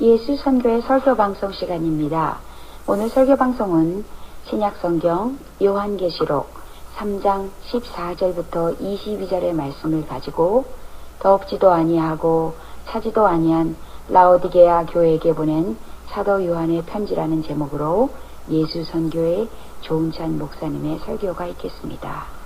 예수 선교의 설교 방송 시간입니다. 오늘 설교 방송은 신약성경 요한계시록 3장 14절부터 22절의 말씀을 가지고 덥지도 아니하고 차지도 아니한 라오디게아 교회에게 보낸 사도 요한의 편지라는 제목으로 예수 선교의 조은찬 목사님의 설교가 있겠습니다.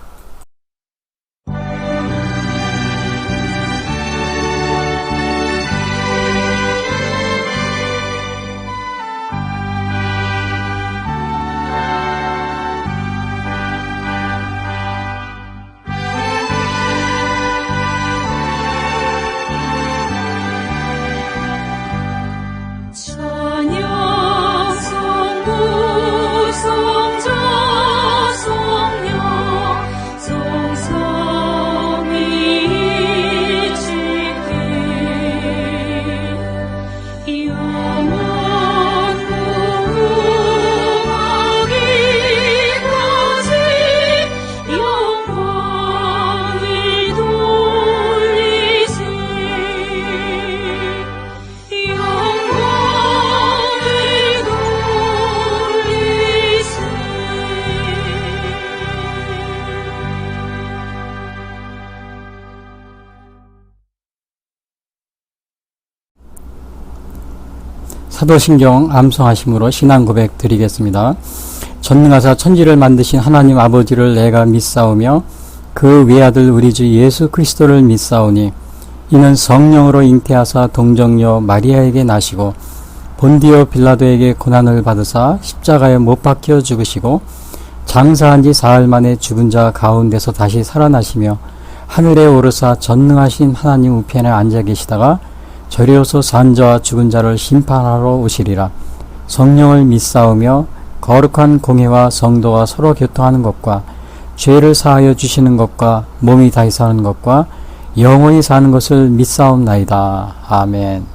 사도신경 암송하심으로 신앙 고백 드리겠습니다. 전능하사 천지를 만드신 하나님 아버지를 내가 믿사오며 그 외아들 우리 주 예수 그리스도를 믿사오니 이는 성령으로 잉태하사 동정녀 마리아에게 나시고 본디오 빌라도에게 고난을 받으사 십자가에 못 박혀 죽으시고 장사한 지 사흘 만에 죽은 자 가운데서 다시 살아나시며 하늘에 오르사 전능하신 하나님 우편에 앉아 계시다가 저리로서 산 자와 죽은 자를 심판하러 오시리라. 성령을 믿사오며 거룩한 공회와 성도와 서로 교통하는 것과 죄를 사하여 주시는 것과 몸이 다시 사는 것과 영원히 사는 것을 믿사옵나이다. 아멘.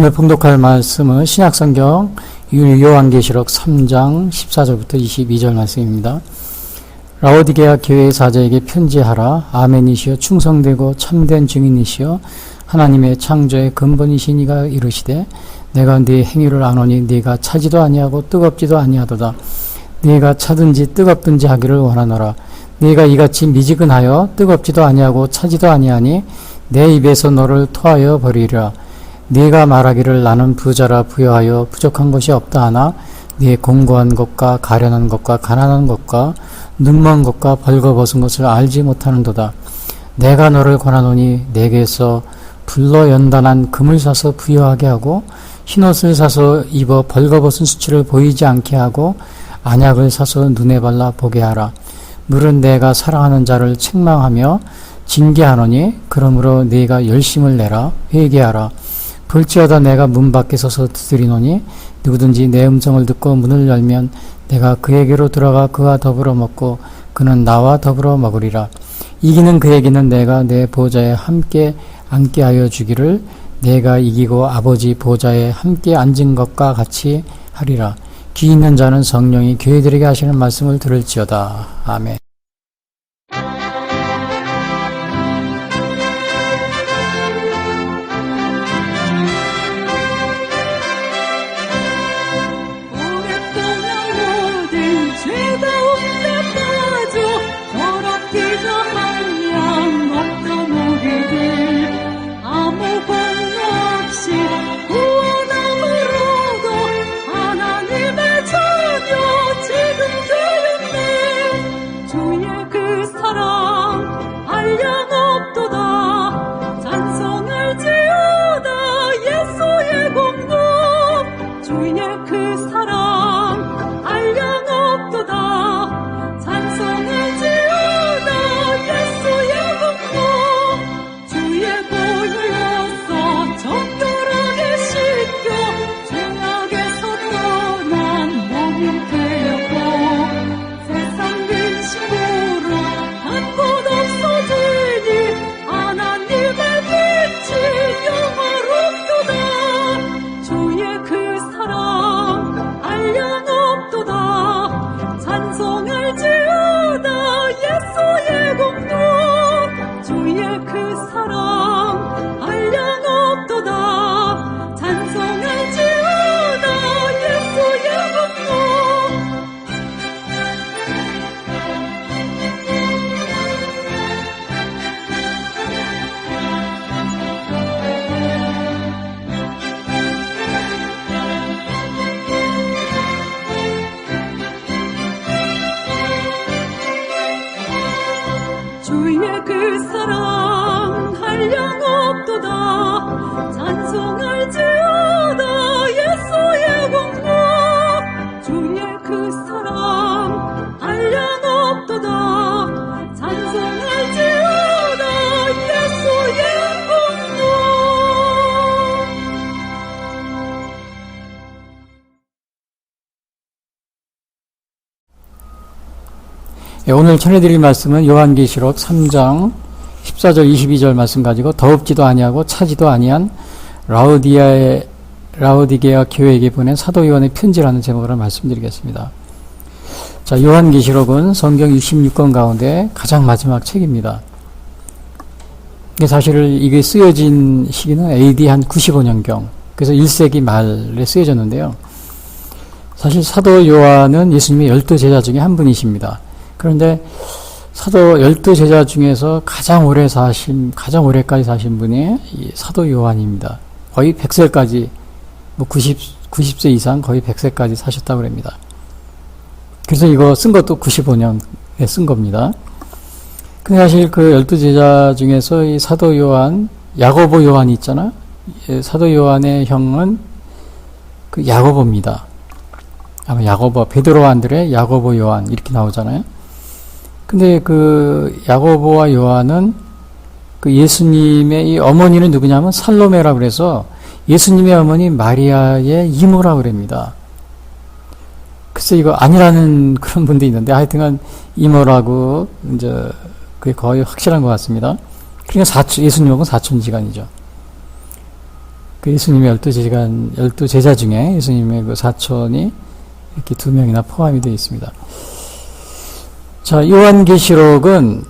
오늘 봉독할 말씀은 신약성경 요한계시록 3장 14절부터 22절 말씀입니다. 라오디게아 교회의 사자에게 편지하라. 아멘이시여 충성되고 참된 증인이시여 하나님의 창조의 근본이신 이가 이르시되 내가 네 행위를 아노니 네가 차지도 아니하고 뜨겁지도 아니하도다. 네가 차든지 뜨겁든지 하기를 원하노라. 네가 이같이 미지근하여 뜨겁지도 아니하고 차지도 아니하니 내 입에서 너를 토하여 버리리라. 네가 말하기를 나는 부자라 부여하여 부족한 것이 없다 하나 네 공고한 것과 가련한 것과 가난한 것과 눈먼 것과 벌거벗은 것을 알지 못하는도다. 내가 너를 권하노니 내게서 불로 연단한 금을 사서 부여하게 하고 흰옷을 사서 입어 벌거벗은 수치를 보이지 않게 하고 안약을 사서 눈에 발라 보게 하라. 물은 내가 사랑하는 자를 책망하며 징계하노니 그러므로 네가 열심을 내라. 회개하라. 볼지어다 내가 문 밖에 서서 두드리노니 누구든지 내 음성을 듣고 문을 열면 내가 그에게로 들어가 그와 더불어 먹고 그는 나와 더불어 먹으리라. 이기는 그에게는 내가 내 보좌에 함께 앉게 하여 주기를 내가 이기고 아버지 보좌에 함께 앉은 것과 같이 하리라. 귀 있는 자는 성령이 교회들에게 하시는 말씀을 들을지어다. 아멘. 하나님의 자녀 지금 되었네. 그 사랑 한량 없도다. 찬송할지어다 예수의 공로. 주의 그 사랑 한량 없도다. 찬송할지어다 예수의 공로. 예, 오늘 전해드릴 말씀은 요한계시록 3장 14절 22절 말씀 가지고 더럽지도 아니하고 차지도 아니한 라오디게아 교회에게 보낸 사도 요한의 편지라는 제목으로 말씀드리겠습니다. 자, 요한계시록은 성경 66권 가운데 가장 마지막 책입니다. 사실 이게 쓰여진 시기는 AD 한 95년경, 그래서 1세기 말에 쓰여졌는데요. 사실 사도 요한은 예수님의 12제자 중에 한 분이십니다. 그런데 사도 12제자 중에서 가장 오래까지 사신 분이 이 사도 요한입니다. 거의 100세까지, 90세 이상 거의 100세까지 사셨다고 합니다. 그래서 이거 쓴 것도 95년에 쓴 겁니다. 근데 사실 그 12제자 중에서 이 사도 요한, 야고보 요한이 있잖아. 사도 요한의 형은 그 야고보입니다. 아마 야고보, 베드로 안드레, 야고보 요한 이렇게 나오잖아요. 근데 그 야고보와 요한은 그 예수님의 이 어머니는 누구냐면 살로메라고 그래서 예수님의 어머니 마리아의 이모라고 그럽니다. 글쎄 이거 아니라는 그런 분도 있는데 하여튼간 이모라고 이제 그게 거의 확실한 것 같습니다. 그러니까 예수님하고는 사촌지간이죠. 그 예수님의 12제자 중에 예수님의 그 사촌이 이렇게 2명이나 포함이 되어 있습니다. 자, 요한계시록은,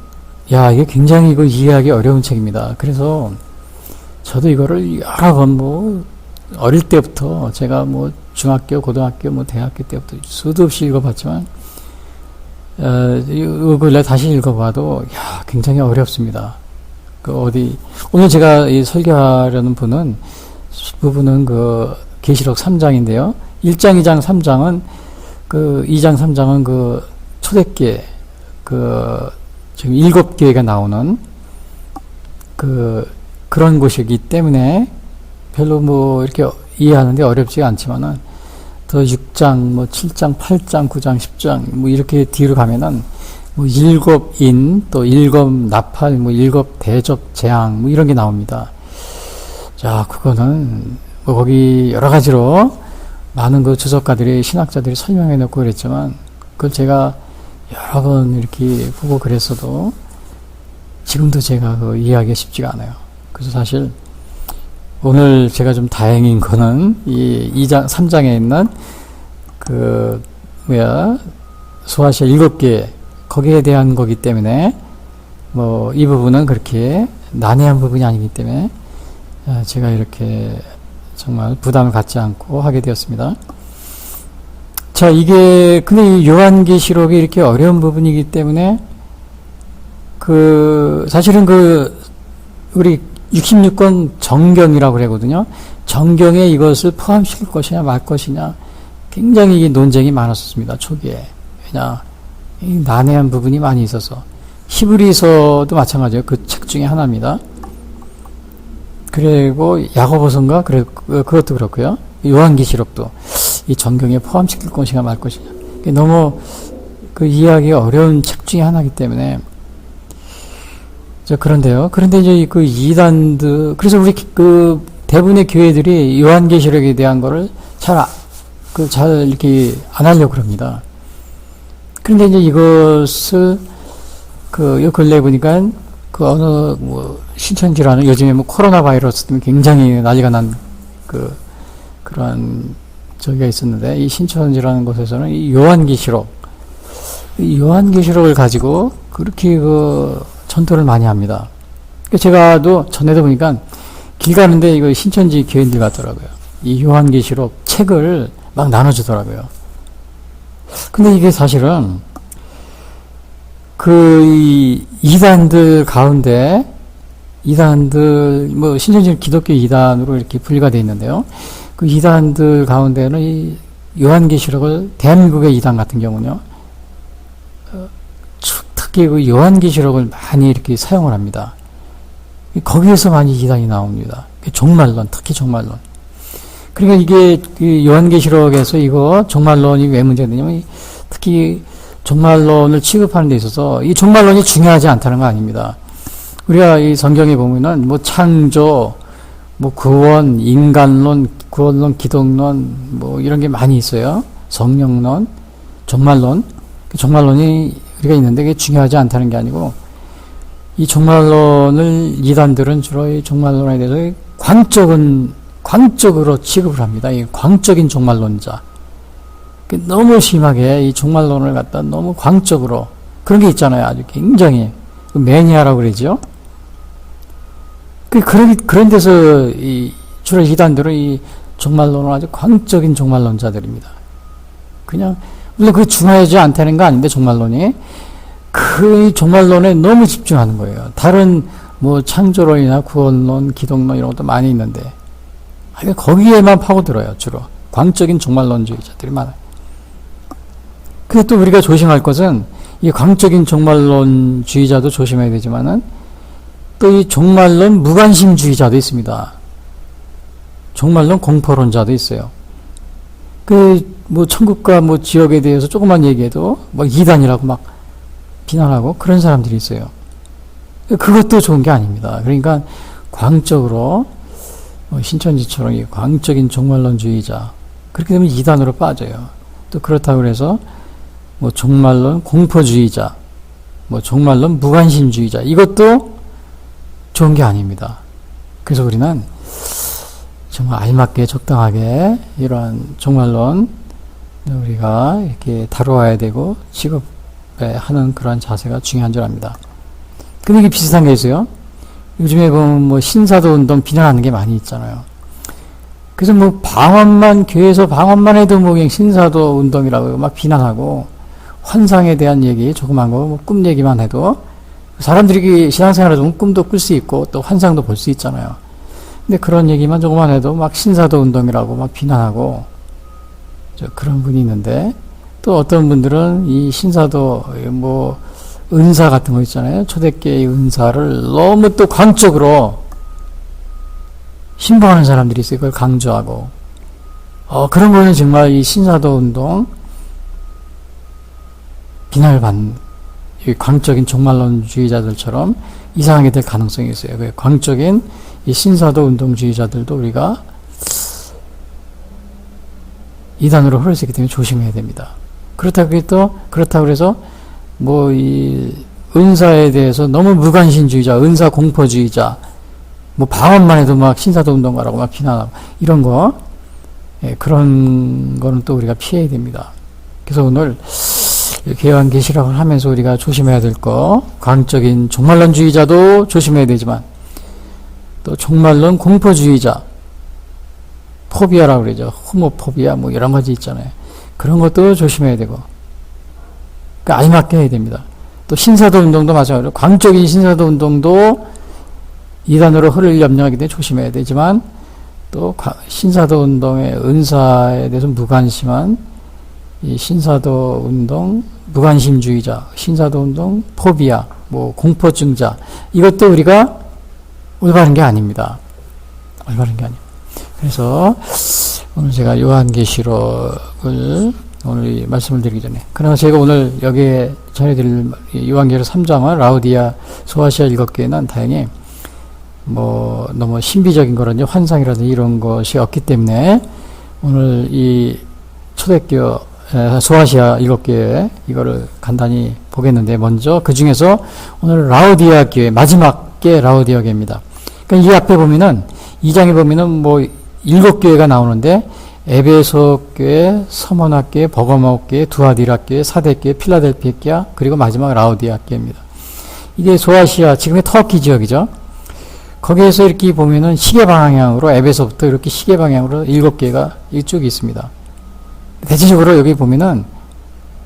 이게 굉장히 이거 이해하기 어려운 책입니다. 그래서 저도 이거를 여러 번 어릴 때부터 제가 중학교, 고등학교, 대학교 때부터 수도 없이 읽어봤지만, 이걸 다시 읽어봐도, 굉장히 어렵습니다. 오늘 제가 설교하려는 부분은 그 계시록 3장인데요. 1장, 2장, 3장은 2장, 3장은 초대교회, 지금 7교회가 나오는 그런 곳이기 때문에 별로 이렇게 이해하는데 어렵지가 않지만은 더 6장, 7장, 8장, 9장, 10장, 이렇게 뒤로 가면은 7인, 또 7나팔, 7대접 재앙, 이런 게 나옵니다. 자, 그거는 거기 여러 가지로 많은 주석가들이, 신학자들이 설명해 놓고 그랬지만, 그걸 제가 여러 번 이렇게 보고 그랬어도 지금도 제가 이해하기가 쉽지가 않아요. 그래서 사실 오늘 제가 좀 다행인 거는 이 3장에 있는 소아시아 7개 거기에 대한 거기 때문에 이 부분은 그렇게 난해한 부분이 아니기 때문에 제가 이렇게 정말 부담을 갖지 않고 하게 되었습니다. 자, 근데 이 요한계시록이 이렇게 어려운 부분이기 때문에, 사실은 우리 66권 정경이라고 그러거든요. 정경에 이것을 포함시킬 것이냐, 말 것이냐, 굉장히 논쟁이 많았었습니다, 초기에. 왜냐, 난해한 부분이 많이 있어서. 히브리서도 마찬가지예요. 그 책 중에 하나입니다. 그리고 야고보서인가? 그것도 그렇고요. 요한계시록도. 이 정경에 포함시킬 것이냐 말 것이냐. 너무 이해하기 어려운 책 중에 하나이기 때문에. 그런데요. 그런데 이제 이단들, 그래서 우리 대부분의 교회들이 요한계시록에 대한 거를 잘 이렇게 안 하려고 그럽니다. 그런데 이제 이것을 요 근래 보니까 어느 신천지라는 요즘에 코로나 바이러스 때문에 굉장히 난리가 난 그런 저기가 있었는데, 이 신천지라는 곳에서는 이 요한계시록을 가지고 그렇게 전도를 많이 합니다. 제가 전에도 보니까 길 가는데 이거 신천지 교인들 같더라고요. 이 요한계시록 책을 막 나눠주더라고요. 근데 이게 사실은 이 이단들 가운데, 신천지는 기독교 이단으로 이렇게 분리가 되어 있는데요. 그 이단들 가운데는 이 요한계시록을, 대한민국의 이단 같은 경우는요, 특히 그 요한계시록을 많이 이렇게 사용을 합니다. 거기에서 많이 이단이 나옵니다. 종말론, 특히 종말론. 그러니까 이게 그 요한계시록에서 이거 종말론이 왜 문제가 되냐면 특히 종말론을 취급하는 데 있어서 이 종말론이 중요하지 않다는 거 아닙니다. 우리가 이 성경에 보면은 뭐 창조, 뭐 구원, 인간론, 구원론, 기독론, 뭐 이런 게 많이 있어요. 성령론, 종말론. 종말론이 우리가 있는데 그게 중요하지 않다는 게 아니고 이 종말론을 이단들은 주로 이 종말론에 대해서 광적으로 취급을 합니다. 이 광적인 종말론자. 너무 심하게 이 종말론을 갖다 너무 광적으로 그런 게 있잖아요. 아주 굉장히 매니아라고 그러죠. 그런 데서 주로 이단들은 이 종말론은 아주 광적인 종말론자들입니다. 그냥 물론 그게 중요하지 않다는 거 아닌데 종말론이 그 종말론에 너무 집중하는 거예요. 다른 뭐 창조론이나 구원론, 기독론 이런 것도 많이 있는데 거기에만 파고들어요. 주로 광적인 종말론주의자들이 많아요. 근데 또 우리가 조심할 것은 이 광적인 종말론주의자도 조심해야 되지만은 또 이 종말론 무관심주의자도 있습니다. 종말론 공포론자도 있어요. 뭐 천국과 뭐 지옥에 대해서 조금만 얘기해도 막 이단이라고 막 비난하고 그런 사람들이 있어요. 그것도 좋은 게 아닙니다. 그러니까 광적으로 신천지처럼 이 광적인 종말론주의자 그렇게 되면 이단으로 빠져요. 또 그렇다고 해서 뭐 종말론 공포주의자, 뭐 종말론 무관심주의자 이것도 좋은 게 아닙니다. 그래서 우리는 정말 알맞게 적당하게 이러한 종말론 우리가 이렇게 다루어야 되고 취급하는 그런 자세가 중요한 줄 압니다. 근데 이게 비슷한 게 있어요. 요즘에 보면 뭐 신사도 운동 비난하는 게 많이 있잖아요. 그래서 뭐 방언만 교회에서 방언만 해도 뭐 그냥 신사도 운동이라고 막 비난하고 환상에 대한 얘기 조그만 거 뭐 꿈 얘기만 해도 사람들이 신앙생활을 하면 꿈도 꿀 수 있고 또 환상도 볼 수 있잖아요. 근데 그런 얘기만 조금만 해도 막 신사도 운동이라고 막 비난하고 그런 분이 있는데 또 어떤 분들은 이 신사도 뭐 은사 같은 거 있잖아요. 초대교회의 은사를 너무 또 광적으로 신봉하는 사람들이 있어요. 그걸 강조하고 그런 거는 정말 이 신사도 운동 비난을 받는 이 광적인 종말론주의자들처럼 이상하게 될 가능성이 있어요. 그 광적인 이 신사도 운동주의자들도 우리가 이단으로 흐를 수 있기 때문에 조심해야 됩니다. 그렇다고 해서 뭐 이 은사에 대해서 너무 무관심주의자, 은사 공포주의자, 뭐 방언만 해도 막 신사도 운동가라고 막 비난하고 이런 거 그런 거는 또 우리가 피해야 됩니다. 그래서 오늘 요한계시록을 하면서 우리가 조심해야 될 거 광적인 종말론주의자도 조심해야 되지만 또 종말론 공포주의자 포비아라고 그러죠. 호모포비아 뭐 이런 가지 있잖아요. 그런 것도 조심해야 되고 그러니까 알맞게 해야 됩니다. 또 신사도 운동도 마찬가지로 광적인 신사도 운동도 이단으로 흐를 염려하기 때문에 조심해야 되지만 또 신사도 운동의 은사에 대해서 무관심한 이 신사도 운동 무관심주의자, 신사도 운동 포비아, 뭐 공포증자 이것도 우리가 올바른 게 아닙니다. 올바른 게 아니에요. 그래서 오늘 제가 요한계시록을 오늘 말씀을 드리기 전에 그러나 제가 오늘 여기에 전해드릴 요한계시록 3장은 라우디아 소아시아 7교회는 다행히 뭐 너무 신비적인 거라든지 환상이라든지 이런 것이 없기 때문에 오늘 이 초대교회 소아시아 7교회 이거를 간단히 보겠는데 먼저 그 중에서 오늘 라우디아 교회 마지막 게 라우디아 교회입니다. 그러니까 이 앞에 보면은 2장에 보면은 뭐 7교회가 나오는데 에베소 교회, 서머나 교회, 버가모 교회, 두아디라 교회, 사대 교회, 필라델피아 교회 그리고 마지막 라우디아 교회입니다. 이게 소아시아 지금의 터키 지역이죠. 거기에서 이렇게 보면은 시계 방향으로 에베소부터 이렇게 시계 방향으로 7개가 이쪽에 있습니다. 대체적으로 여기 보면은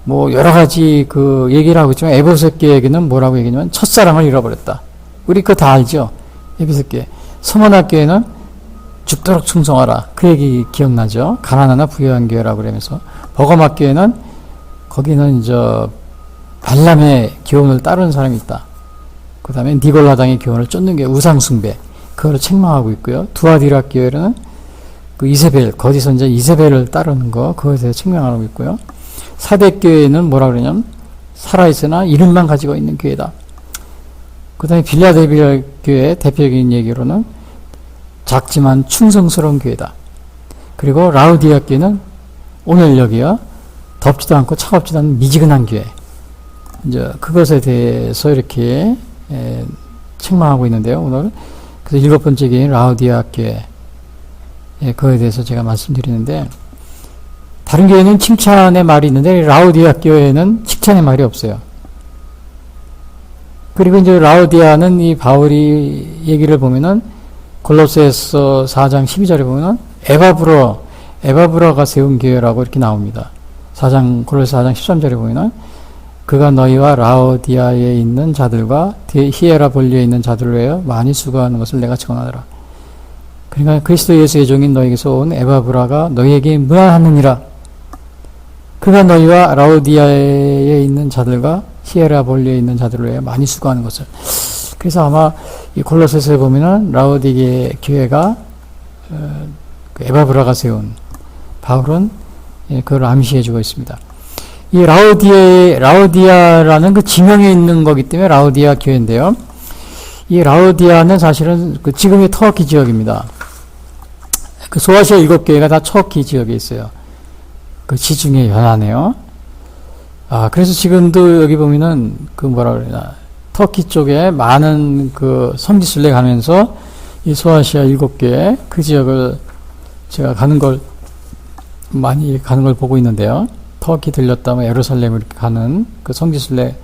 뭐 여러 가지 그 얘기를 하고 있지만 에베소 교회는 뭐라고 얘기하냐면 첫사랑을 잃어버렸다. 우리 그거 다 알죠? 에베소 교회. 서머나 교회는 죽도록 충성하라. 그 얘기 기억나죠? 가난하나 부유한 교회라고 그러면서 버가모 교회는 거기는 이제 발람의 교훈을 따르는 사람이 있다. 그 다음에 니골라당의 교훈을 쫓는 게 우상숭배, 그걸 책망하고 있고요. 두아디라 교회는 그 이세벨, 거짓 선자 이세벨을 따르는 거, 그것에 대해서 책망하고 있고요. 사대 교회는 뭐라 그러냐면 살아있으나 이름만 가지고 있는 교회다. 그 다음에 빌라델비아 교회 대표적인 얘기로는 작지만 충성스러운 교회다. 그리고 라우디아 교회는 오늘 여기요, 덥지도 않고 차갑지도 않은 미지근한 교회. 이제 그것에 대해서 이렇게 책망하고 있는데요. 오늘 그래서 7번째 교회인 라우디아 교회, 그거에 대해서 제가 말씀드리는데, 다른 교회는 칭찬의 말이 있는데 라우디아 교회는 칭찬의 말이 없어요. 그리고 이제 라우디아는 이 바울이 얘기를 보면은 골로새서 4장 12절에 보면은 에바브라가 세운 교회라고 이렇게 나옵니다. 골로새 4장 13절에 보면은 그가 너희와 라우디아에 있는 자들과 히에라볼리에 있는 자들로 하여 많이 수고하는 것을 내가 증언하노라. 그러니까 그리스도 예수의 종인 너희에게서 온 에바브라가 너희에게 무난하느니라. 그가 너희와 라우디아에 있는 자들과 히에라볼리에 있는 자들로 하여 많이 수고하는 것을. 그래서 아마 이 골로새서에 보면은 라우디게 교회가 그 에바브라가 세운, 바울은 그걸 암시해주고 있습니다. 이 라우디아라는 그 지명에 있는 거기 때문에 라우디아 교회인데요. 이 라우디아는 사실은 그 지금의 터키 지역입니다. 그 소아시아 7교회가 다 터키 지역에 있어요. 그 지중해 연안에요. 그래서 지금도 여기 보면은 그 뭐라 그러나, 터키 쪽에 많은 그 성지순례 가면서 이 소아시아 7교회 그 지역을 제가 많이 가는 걸 보고 있는데요. 터키 들렸다, 예루살렘을 이렇게 가는 그 성지순례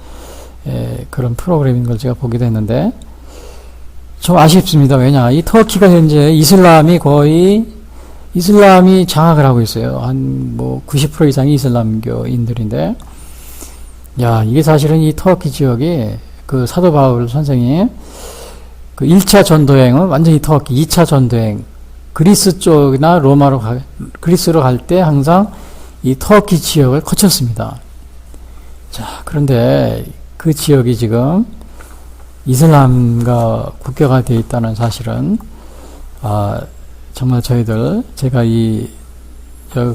그런 프로그램인 걸 제가 보기도 했는데, 좀 아쉽습니다. 왜냐, 이 터키가 현재 이슬람이 장악을 하고 있어요. 한 90% 이상이 이슬람교인들인데, 이게 사실은 이 터키 지역이 그 사도 바울 선생이 그 1차 전도행은 완전히 터키, 2차 전도행 그리스 쪽이나 그리스로 갈 때 항상 이 터키 지역을 거쳤습니다. 자, 그런데 그 지역이 지금 이슬람과 국교가 되어 있다는 사실은, 정말 제가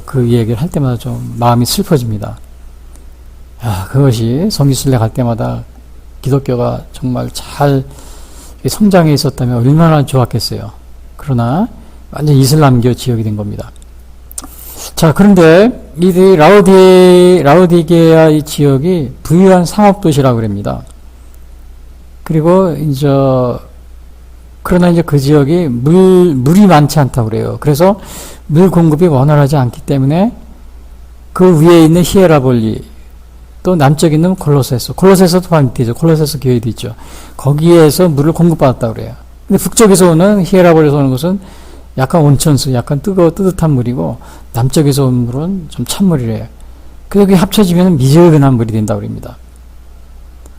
그 얘기를 할 때마다 좀 마음이 슬퍼집니다. 그것이 성지순례 갈 때마다 기독교가 정말 잘 성장해 있었다면 얼마나 좋았겠어요. 그러나 완전 이슬람교 지역이 된 겁니다. 자, 그런데 이 라우디게아 이 지역이 부유한 상업도시라고 그럽니다. 그리고 그러나 그 지역이 물이 많지 않다고 그래요. 그래서 물 공급이 원활하지 않기 때문에 그 위에 있는 히에라볼리, 또 남쪽에 있는 콜로세서도 반대죠. 콜로세서 교회도 있죠. 거기에서 물을 공급받았다고 그래요. 근데 북쪽에서 오는, 히에라볼리에서 오는 것은 약간 온천수, 약간 뜨뜻한 물이고, 남쪽에서 오는 물은 좀 찬물이래요. 그게 합쳐지면 미지근한 물이 된다고 그럽니다.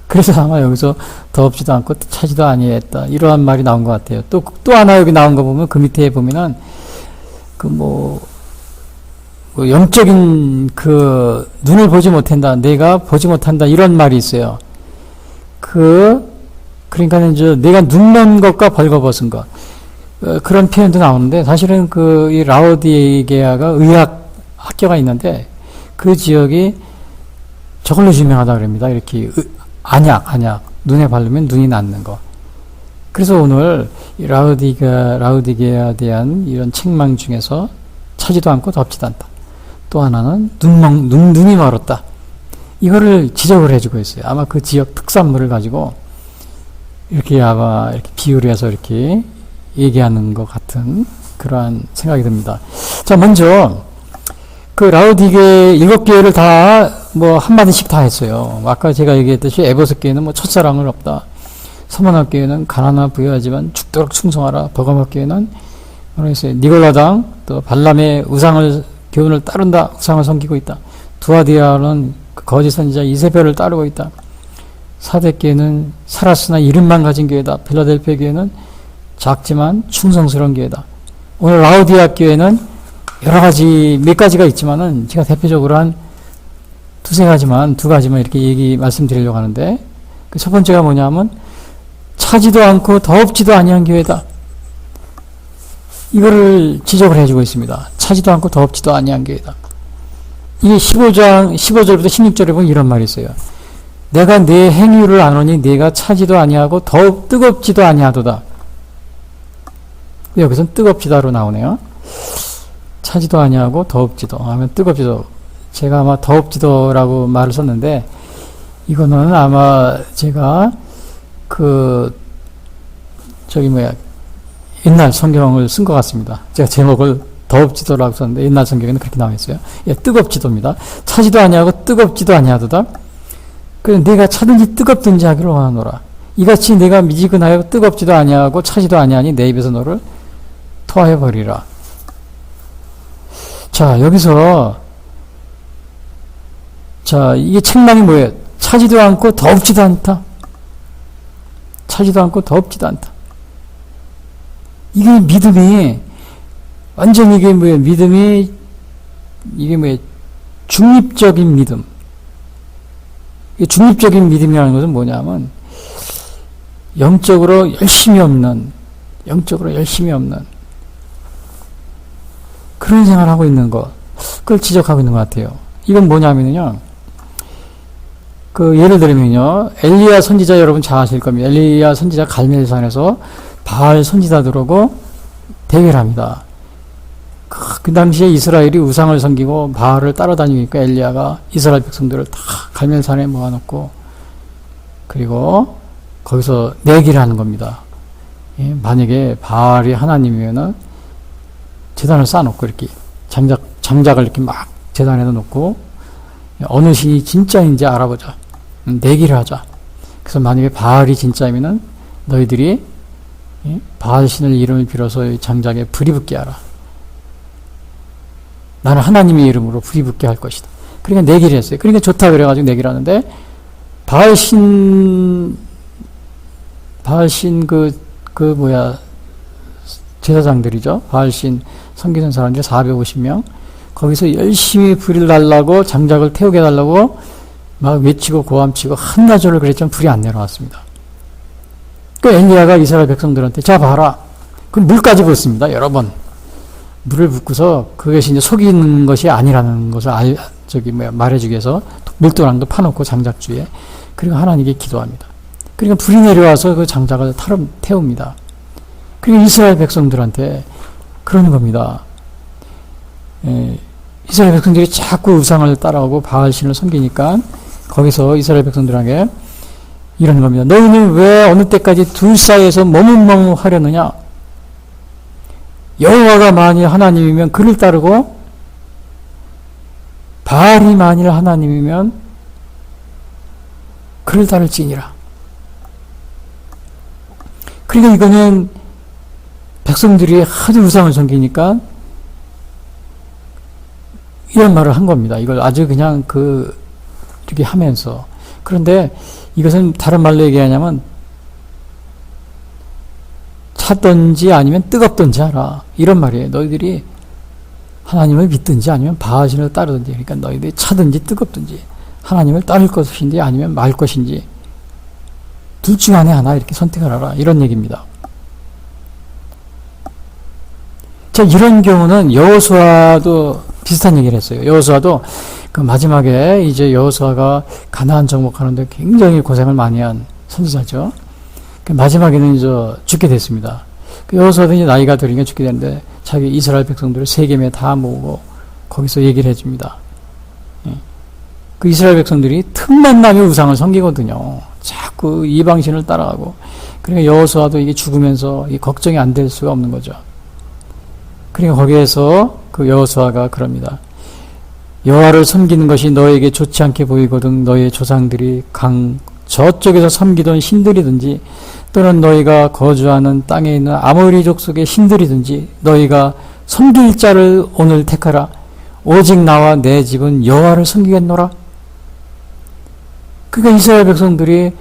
그래서 아마 여기서 더럽지도 않고 차지도 아니했다, 이러한 말이 나온 것 같아요. 또 하나 여기 나온 거 보면, 그 밑에 보면은 영적인 눈을 보지 못한다, 내가 보지 못한다, 이런 말이 있어요. 그러니까 내가 눈먼 것과 벌거벗은 것, 그런 표현도 나오는데, 사실은 이 라우디게아가 의학 학교가 있는데 그 지역이 저걸로 유명하다 그럽니다. 이렇게 안약 눈에 바르면 눈이 낫는 거. 그래서 오늘 라우디게아에 대한 이런 책망 중에서 차지도 않고 덥지도 않다, 또 하나는 눈이 멀었다, 이거를 지적을 해주고 있어요. 아마 그 지역 특산물을 가지고 이렇게 비유를 해서 이렇게 얘기하는 것 같은 그러한 생각이 듭니다. 자, 먼저 그 라우디게 7교회를 다 한마디씩 다 했어요. 아까 제가 얘기했듯이 에베소 교회는 첫사랑을 없다, 서머나 교회는 가난하나 부유하지만 죽도록 충성하라, 버가모 교회는 니골라당, 또 발람의 교훈을 따른다, 우상을 섬기고 있다, 두아디아는 거짓 선지자 이세벨을 따르고 있다, 사대교회는 살았으나 이름만 가진 교회다, 빌라델피아 교회는 작지만 충성스러운 교회다. 오늘 라우디아 교회는 몇 가지가 있지만은 제가 대표적으로 한 두 가지만 이렇게 말씀드리려고 하는데, 그 첫 번째가 뭐냐면, 차지도 않고 덥지도 아니한 교회다. 이거를 지적을 해주고 있습니다. 차지도 않고 덥지도 아니한 교회다. 이게 15절부터 16절에 보면 이런 말이 있어요. 내가 내 행위를 아노니 네가 차지도 아니하고 더욱 뜨겁지도 아니하도다. 여기서는 뜨겁지다로 나오네요. 차지도 아니하고 더웁지도 하면 뜨겁지도. 제가 아마 더웁지도라고 말을 썼는데, 이거는 아마 제가 옛날 성경을 쓴 것 같습니다. 제가 제목을 더웁지도라고 썼는데 옛날 성경에는 그렇게 나와 있어요. 예, 뜨겁지도입니다. 차지도 아니하고 뜨겁지도 아니하도다. 그래서 내가 차든지 뜨겁든지 하기를 원하노라. 이같이 내가 미지근하여 뜨겁지도 아니하고 차지도 아니하니 내 입에서 너를 토하여 버리라. 자, 여기서 이게 책망이 뭐예요? 차지도 않고 덥지도 않다. 차지도 않고 덥지도 않다. 이게 믿음이 완전 이게 뭐예요? 믿음이 이게 뭐예요? 중립적인 믿음. 이 중립적인 믿음이라는 것은 뭐냐면 영적으로 열심히 없는 그런 생활을 하고 있는 것, 그걸 지적하고 있는 것 같아요. 이건 뭐냐면요, 예를 들면요, 엘리야 선지자 여러분 잘 아실 겁니다. 엘리야 선지자 갈멜산에서 바알 선지자들하고 대결합니다. 그 당시에 이스라엘이 우상을 섬기고 바알을 따라다니니까 엘리야가 이스라엘 백성들을 다 갈멜산에 모아놓고, 그리고 거기서 내기를 하는 겁니다. 예, 만약에 바알이 하나님이면은 제단을 쌓아놓고 이렇게 장작을 이렇게 막 제단에다 놓고 어느 신이 진짜인지 알아보자. 내기를 하자. 그래서 만약에 바알이 진짜이면은 너희들이 바알 신의 이름을 빌어서 이 장작에 불이 붙게 하라. 나는 하나님의 이름으로 불이 붙게 할 것이다. 그러니까 내기를 했어요. 그러니까 좋다 그래가지고 내기를 하는데, 바알 신 제사장들이죠. 바알 신 섬기는 사람들이 450명. 거기서 열심히 불을 달라고, 장작을 태우게 달라고 막 외치고 고함치고 한나절을 그랬지만 불이 안 내려왔습니다. 그 엘리야가 이스라엘 백성들한테, 자 봐라. 그 물까지 붓습니다. 여러 번. 물을 붓고서 그것이 이제 속이는 것이 아니라는 것을 말해주기 위해서 물도랑도 파놓고 장작주에, 그리고 하나님께 기도합니다. 그러니까 불이 내려와서 그 장작을 태웁니다. 그리고 이스라엘 백성들한테 그러는 겁니다. 이스라엘 백성들이 자꾸 우상을 따라오고 바알신을 섬기니까 거기서 이스라엘 백성들에게 이러는 겁니다. 너희는 왜 어느 때까지 둘 사이에서 머뭇머뭇하려느냐? 여호와가 만일 하나님이면 그를 따르고 바알이 만일 하나님이면 그를 따를지니라. 그러니까 이거는 백성들이 하도 우상을 섬기니까 이런 말을 한 겁니다. 이걸 아주 그냥 이렇게 하면서. 그런데 이것은 다른 말로 얘기하냐면 차든지 아니면 뜨겁든지 하라. 이런 말이에요. 너희들이 하나님을 믿든지 아니면 바알신을 따르든지, 그러니까 너희들이 차든지 뜨겁든지 하나님을 따를 것인지 아니면 말 것인지 둘 중 안에 하나 이렇게 선택을 하라. 이런 얘기입니다. 자, 이런 경우는 여호수아도 비슷한 얘기를 했어요. 여호수아도 그 마지막에 이제 여호수아가 가나안 정복하는데 굉장히 고생을 많이 한 선지자죠. 그 마지막에는 이제 죽게 됐습니다. 그 여호수아도 이제 나이가 들으니까 죽게 되는데 자기 이스라엘 백성들을 세겜에 다 모으고 거기서 얘기를 해줍니다. 그 이스라엘 백성들이 틈만 나면 우상을 섬기거든요. 자꾸 이방신을 따라가고. 그러니까 여호수아도 이게 죽으면서 이 걱정이 안 될 수가 없는 거죠. 그러니까 거기에서 그 여호수아가 그럽니다. 여호와를 섬기는 것이 너에게 좋지 않게 보이거든 너의 조상들이 강 저쪽에서 섬기던 신들이든지 또는 너희가 거주하는 땅에 있는 아모리 족속의 신들이든지 너희가 섬길 자를 오늘 택하라. 오직 나와 내 집은 여호와를 섬기겠노라. 그러니까 이스라엘 백성들이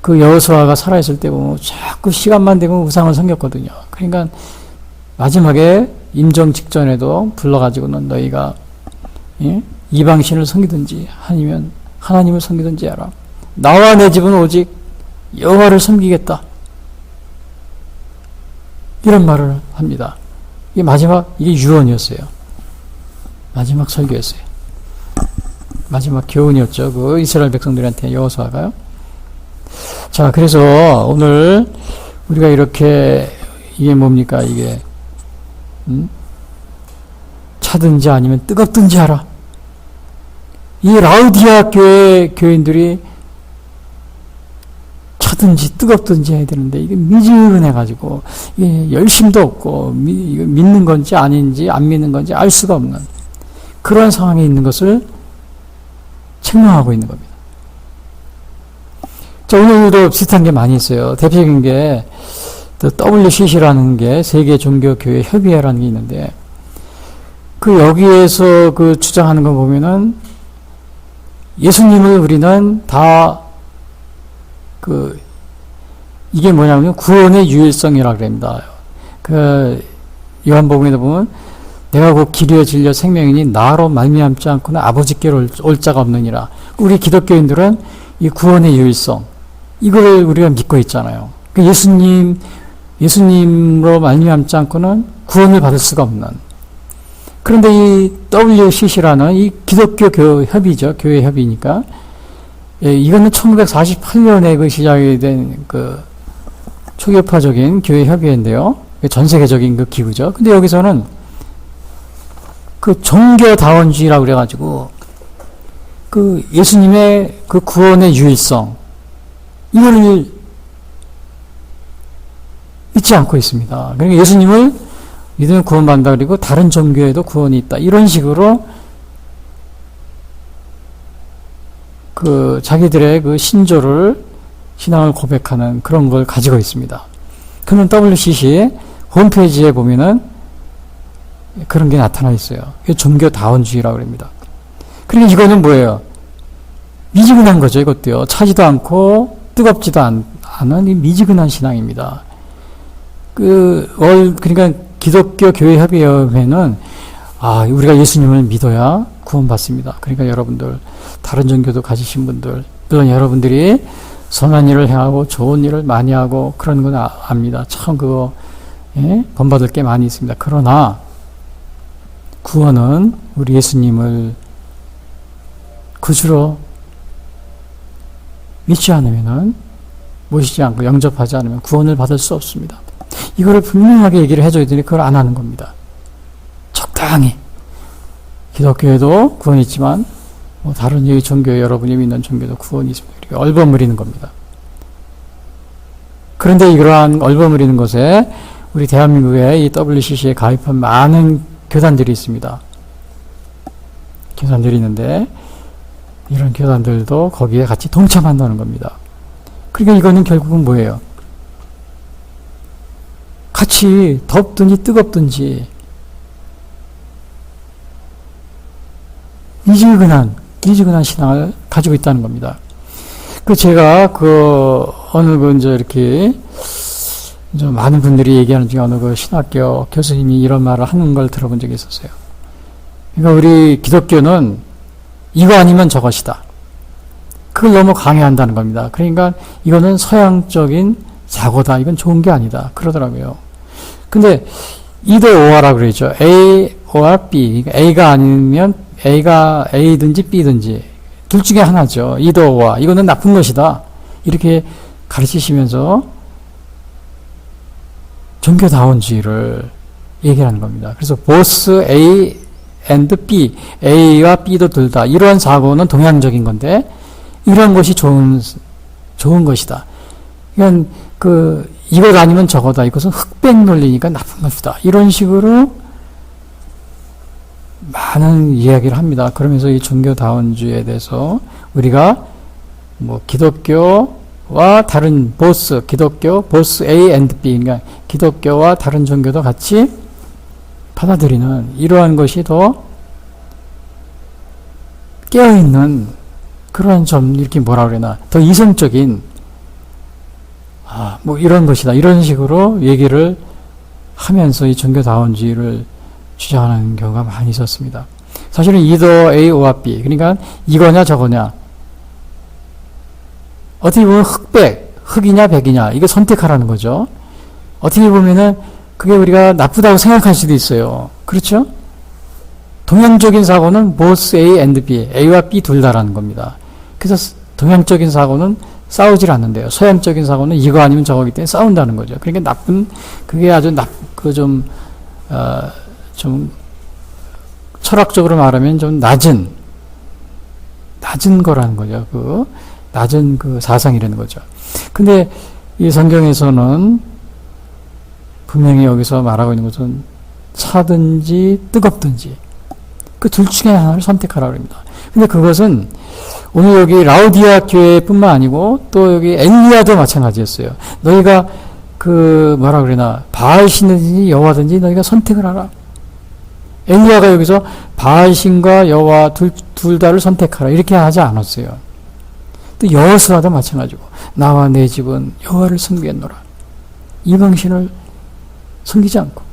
그 여호수아가 살아있을 때 보면 자꾸 시간만 되면 우상을 섬겼거든요. 그러니까 마지막에 임종 직전에도 불러가지고는 너희가 이방신을 섬기든지 아니면 하나님을 섬기든지 하라. 나와 내 집은 오직 여호와를 섬기겠다. 이런 말을 합니다. 이게 마지막, 이게 유언이었어요. 마지막 설교였어요. 마지막 교훈이었죠. 그 이스라엘 백성들한테 여호수아가요. 자, 그래서 오늘 우리가 이렇게, 이게 뭡니까? 이게 차든지 아니면 뜨겁든지 하라. 이 라우디아 교회 교인들이 차든지 뜨겁든지 해야 되는데 이게 미지근해가지고 이게 열심도 없고 이거 믿는 건지 아닌지 안 믿는 건지 알 수가 없는 그런 상황에 있는 것을 책망하고 있는 겁니다. 자, 오늘도 비슷한 게 많이 있어요. 대표적인 게 WCC라는 게 세계 종교 교회 협의회라는 게 있는데 그 여기에서 그 주장하는 거 보면은 예수님을 우리는 다 이게 뭐냐면 구원의 유일성이라고 그럽니다. 요한복음에 보면 내가 곧 길이요 진리요 생명이니 나로 말미암지 않고는 아버지께로 올 자가 없느니라. 우리 기독교인들은 이 구원의 유일성 이걸 우리가 믿고 있잖아요. 예수님으로 말미암지 않고는 구원을 받을 수가 없는. 그런데 이 WCC라는 이 기독교 협의죠. 교회 협의니까. 예, 이거는 1948년에 그 시작이 된 초교파적인 교회 협의회인데요. 전 세계적인 그 기구죠. 근데 여기서는 종교다원주의라고 그래가지고 예수님의 구원의 유일성 이거를 믿지 않고 있습니다. 그러니까 예수님을 믿으면 구원받는다 그리고 다른 종교에도 구원이 있다. 이런 식으로 자기들의 신앙을 고백하는 그런 걸 가지고 있습니다. 그러면 WCC 홈페이지에 보면은 그런 게 나타나 있어요. 이게 종교다원주의라고 합니다. 그러니까 이거는 뭐예요? 미지근한 거죠, 이것도요. 차지도 않고 뜨겁지도 않은 이 미지근한 신앙입니다. 그러니까 기독교 교회 협의회는 우리가 예수님을 믿어야 구원받습니다. 그러니까 여러분들 다른 종교도 가지신 분들 물론 여러분들이 선한 일을 행하고 좋은 일을 많이 하고 그런 건 압니다. 참 본받을 게 많이 있습니다. 그러나 구원은 우리 예수님을 구주로 믿지 않으면은 모시지 않고 영접하지 않으면 구원을 받을 수 없습니다. 이거를 분명하게 얘기를 해줘야 되니 그걸 안 하는 겁니다. 적당히 기독교에도 구원이 있지만 다른 종교 여러분이 믿는 종교도 구원이 있습니다. 이렇게 얼버무리는 겁니다. 그런데 이러한 얼버무리는 것에 우리 대한민국에 이 WCC에 가입한 많은 교단들이 있습니다. 교단들이 있는데 이런 교단들도 거기에 같이 동참한다는 겁니다. 그러니까 이거는 결국은 뭐예요? 같이 덥든지 뜨겁든지 미지근한 신앙을 가지고 있다는 겁니다. 제가 이렇게 많은 분들이 얘기하는 중에 어느 신학교 교수님이 이런 말을 하는 걸 들어본 적이 있었어요. 그러니까 우리 기독교는 이거 아니면 저것이다. 그걸 너무 강요한다는 겁니다. 그러니까 이거는 서양적인 사고다. 이건 좋은 게 아니다. 그러더라고요. 근데 either or라고 그러죠. A or B. 그러니까 A가 아니면 A가 A든지 B든지 둘 중에 하나죠. either or. 이거는 나쁜 것이다. 이렇게 가르치시면서 종교다원주의를 얘기하는 겁니다. 그래서 both A and B, A와 B도 둘 다 이러한 사고는 동양적인 건데 이런 것이 좋은 것이다. 이건 이것 아니면 저거다. 이것은 흑백 논리니까 나쁜 것이다. 이런 식으로 많은 이야기를 합니다. 그러면서 이 종교다원주의에 대해서 우리가 기독교와 다른 기독교, both A and B, 그러니까 기독교와 다른 종교도 같이 받아들이는 이러한 것이 더 깨어있는 그런 점, 이렇게 뭐라 그러나, 더 이성적인, 이런 것이다. 이런 식으로 얘기를 하면서 이 종교다원주의를 주장하는 경우가 많이 있었습니다. 사실은 either A or B. 그러니까 이거냐 저거냐. 어떻게 보면 흑백, 흑이냐 백이냐 이거 선택하라는 거죠. 어떻게 보면은 그게 우리가 나쁘다고 생각할 수도 있어요. 그렇죠? 동양적인 사고는 both A and B, A와 B 둘 다라는 겁니다. 그래서 동양적인 사고는 싸우질 않는데요. 서양적인 사고는 이거 아니면 저거기 때문에 싸운다는 거죠. 그러니까 그게 아주 좀 철학적으로 말하면 좀 낮은 거라는 거죠. 낮은 그 사상이라는 거죠. 근데 이 성경에서는 분명히 여기서 말하고 있는 것은 차든지 뜨겁든지 그 둘 중에 하나를 선택하라고 합니다. 근데 그것은 오늘 여기 라오디아 교회뿐만 아니고 또 여기 엘리야도 마찬가지였어요. 너희가 뭐라 그러나 바알신이든지 여호와든지 너희가 선택을 하라. 엘리야가 여기서 바알신과 여호와 둘 다를 선택하라 이렇게 하지 않았어요. 또 여호수아도 마찬가지고 나와 내 집은 여호와를 섬기겠노라. 이방신을 섬기지 않고.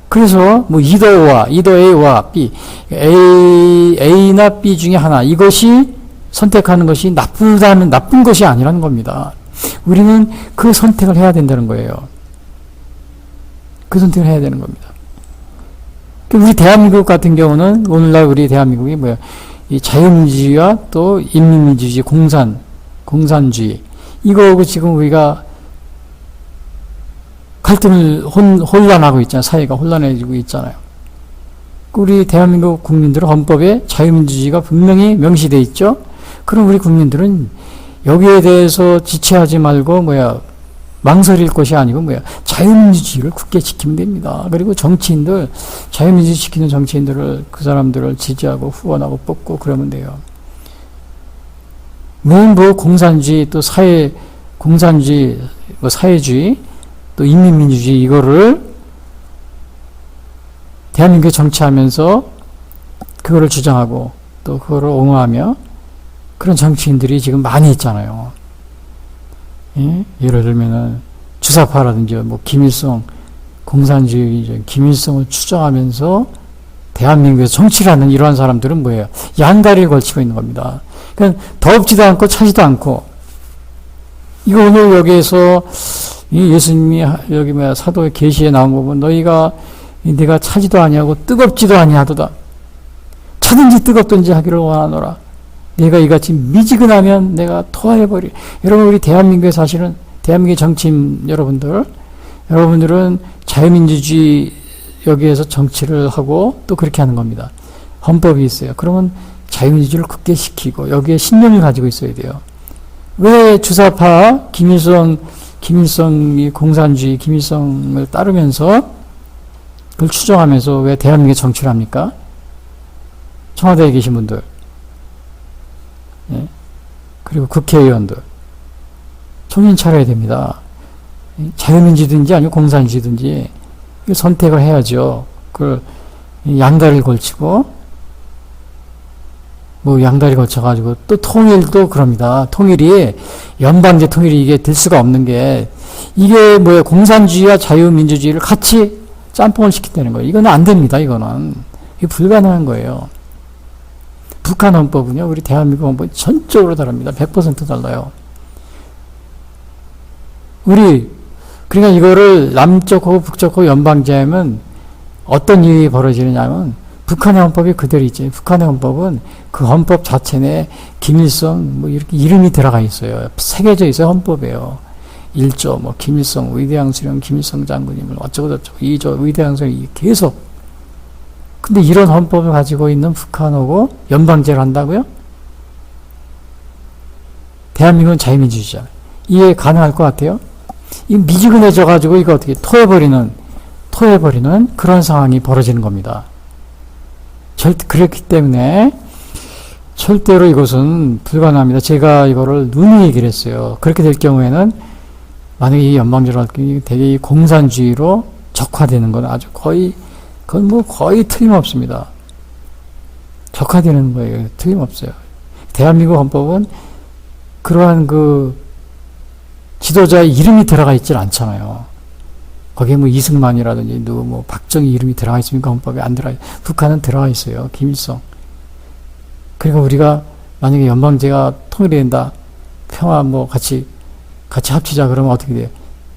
그래서 뭐 either A와 B, A나 B 중에 하나 이것이 선택하는 것이 나쁜 것이 아니라는 겁니다. 우리는 그 선택을 해야 된다는 거예요. 그 선택을 해야 되는 겁니다. 우리 대한민국 같은 경우는 오늘날 우리 대한민국이 뭐야? 이 자유민주주의와 또 인민민주주의, 공산주의 이거하고 지금 우리가 갈등을 혼란하고 있잖아요. 사회가 혼란해지고 있잖아요. 우리 대한민국 국민들은 헌법에 자유민주주의가 분명히 명시되어 있죠. 그럼 우리 국민들은 여기에 대해서 지체하지 말고 망설일 것이 아니고 자유민주주의를 굳게 지키면 됩니다. 그리고 정치인들 자유민주주의 지키는 정치인들을 그 사람들을 지지하고 후원하고 뽑고 그러면 돼요. 공산주의 또 공산주의 사회주의 또 인민민주주의 이거를 대한민국에 정치하면서 그거를 주장하고 또 그거를 옹호하며 그런 정치인들이 지금 많이 있잖아요. 예? 예를 들면은 주사파라든지 김일성 공산주의 김일성을 추정하면서 대한민국에서 정치를 하는 이러한 사람들은 뭐예요? 양다리를 걸치고 있는 겁니다. 그러니까 덥지도 않고 차지도 않고 이거 오늘 여기에서 이 예수님이 여기 사도의 계시에 나온 거 보면 네가 차지도 아니하고 뜨겁지도 아니하도다. 차든지 뜨겁든지 하기를 원하노라. 내가 이같이 미지근하면 내가 토하해버리. 여러분 우리 대한민국에 사실은 대한민국의 정치인 여러분들은 자유민주주의 여기에서 정치를 하고 또 그렇게 하는 겁니다. 헌법이 있어요. 그러면 자유민주주의를 굳게 시키고 여기에 신념을 가지고 있어야 돼요. 왜 주사파 김일성이 공산주의 김일성을 따르면서 그걸 추정하면서 왜 대한민국의 정치를 합니까? 청와대에 계신 분들, 예? 그리고 국회의원들 정신 차려야 됩니다. 자유민주든지 아니면 공산주의든지 선택을 해야죠. 그걸 양다리를 걸치고 양다리 걸쳐가지고 또 통일도 그럽니다. 통일이 연방제 통일이 이게 될 수가 없는 게 이게 공산주의와 자유민주주의를 같이 짬뽕을 시킨다는 거예요. 이건 안 됩니다. 이게 불가능한 거예요. 북한 헌법은요, 우리 대한민국 헌법이 전적으로 다릅니다. 100% 달라요. 그러니까 이거를 남쪽하고 북쪽하고 연방제하면 어떤 일이 벌어지느냐면 북한의 헌법이 그대로 있죠. 북한의 헌법은 그 헌법 자체 내에 김일성 이렇게 이름이 들어가 있어요. 새겨져 있어요. 헌법이에요. 1조 김일성 위대한 수령 김일성 장군님을 어쩌고저쩌고 2조 위대한 수령 계속. 근데 이런 헌법을 가지고 있는 북한하고 연방제를 한다고요? 대한민국은 자유민주주의잖아요. 이해 가능할 것 같아요? 이 미지근해져 가지고 이거 어떻게 토해버리는 그런 상황이 벌어지는 겁니다. 그렇기 때문에 절대로 이것은 불가능합니다. 제가 이거를 누누이 얘기를 했어요. 그렇게 될 경우에는 만약에 이 연방제로 되게 공산주의로 적화되는 건 아주 거의 틀림없습니다. 적화되는 거예요. 틀림없어요. 대한민국 헌법은 그러한 지도자의 이름이 들어가 있질 않잖아요. 거기에 뭐 이승만이라든지 누구 뭐 박정희 이름이 들어가 있습니까? 헌법에 안 들어가. 북한은 들어가 있어요. 김일성. 그러니까 우리가 만약에 연방제가 통일이 된다. 평화 뭐 같이 합치자 그러면 어떻게 돼요?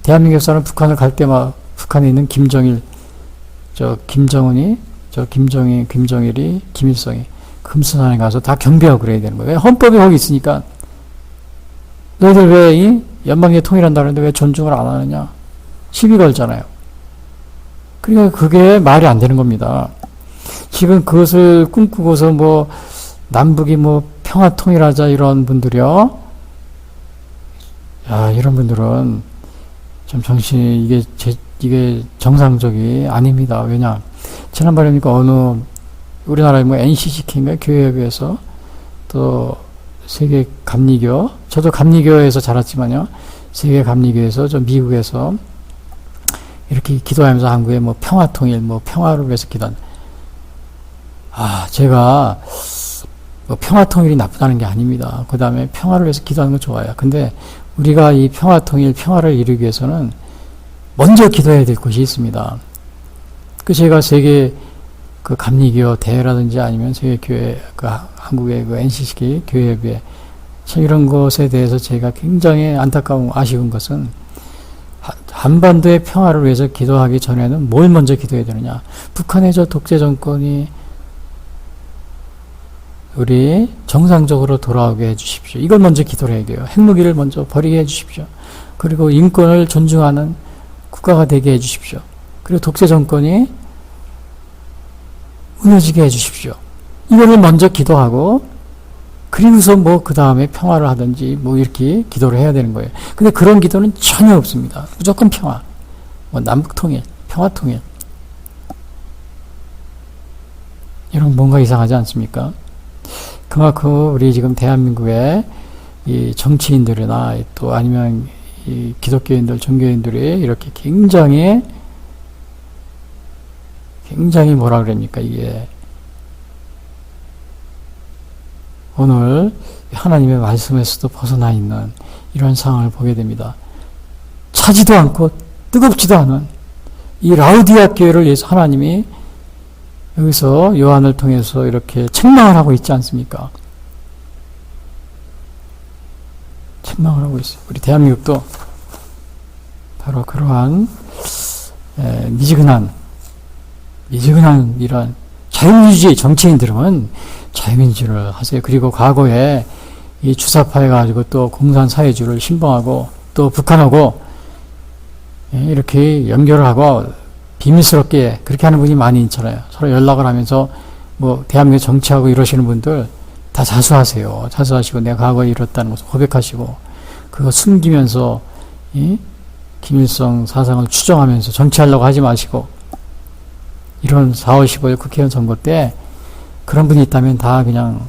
대한민국 사람 북한을 갈 때마다 북한에 있는 김정일, 김정은이, 김정일이, 김일성이 금수산에 가서 다 경배하고 그래야 되는 거예요. 왜? 헌법이 거기 있으니까. 너희들 왜 이 연방제 통일한다는데 왜 존중을 안 하느냐? 시비 걸잖아요. 그러니까 그게 말이 안 되는 겁니다. 지금 그것을 꿈꾸고서 뭐 남북이 뭐 평화 통일하자 이런 분들이요. 야, 이런 분들은 좀 정신이 이게 정상적이 아닙니다. 왜냐? 지난번에 보니까 어느 우리나라의 뭐 NCCK인가 교회협의회에서 또 세계 감리교, 저도 감리교에서 자랐지만요. 세계 감리교에서 저 미국에서 이렇게 기도하면서 한국에 뭐 평화 통일, 뭐 평화를 위해서 기도한. 제가 뭐 평화 통일이 나쁘다는 게 아닙니다. 그 다음에 평화를 위해서 기도하는 거 좋아요. 근데 우리가 이 평화 통일, 평화를 이루기 위해서는 먼저 기도해야 될 것이 있습니다. 제가 세계 그 감리교 대회라든지 아니면 세계교회, 한국의 그 NCC 교회협의회, 참 이런 것에 대해서 제가 굉장히 안타까운, 아쉬운 것은 한반도의 평화를 위해서 기도하기 전에는 뭘 먼저 기도해야 되느냐. 북한의 저 독재 정권이 우리 정상적으로 돌아오게 해주십시오. 이걸 먼저 기도를 해야 돼요. 핵무기를 먼저 버리게 해주십시오. 그리고 인권을 존중하는 국가가 되게 해주십시오. 그리고 독재 정권이 무너지게 해주십시오. 이거를 먼저 기도하고, 그리고서 뭐 그 다음에 평화를 하든지 뭐 이렇게 기도를 해야 되는 거예요. 근데 그런 기도는 전혀 없습니다. 무조건 평화, 뭐 남북 통일, 평화 통일. 이런 뭔가 이상하지 않습니까? 그만큼 우리 지금 대한민국의 이 정치인들이나 또 아니면 이 기독교인들, 종교인들이 이렇게 굉장히 뭐라 그럽니까, 이게. 오늘 하나님의 말씀에서도 벗어나 있는 이런 상황을 보게 됩니다. 차지도 않고 뜨겁지도 않은 이 라우디아 교회를 위해서 하나님이 여기서 요한을 통해서 이렇게 책망을 하고 있지 않습니까? 책망을 하고 있어요. 우리 대한민국도 바로 그러한 미지근한 이런 자유민주주의 정치인들은 자유민주를 하세요. 그리고 과거에 이 주사파해 가지고 또 공산사회주의를 신봉하고 또 북한하고 이렇게 연결을 하고 비밀스럽게 그렇게 하는 분이 많이 있잖아요. 서로 연락을 하면서 뭐 대한민국 정치하고 이러시는 분들 다 자수하세요. 자수하시고 내가 과거에 이뤘다는 것을 고백하시고 그거 숨기면서 김일성 사상을 추정하면서 정치하려고 하지 마시고, 이런 4월 15일 국회의원 선거 때 그런 분이 있다면 다 그냥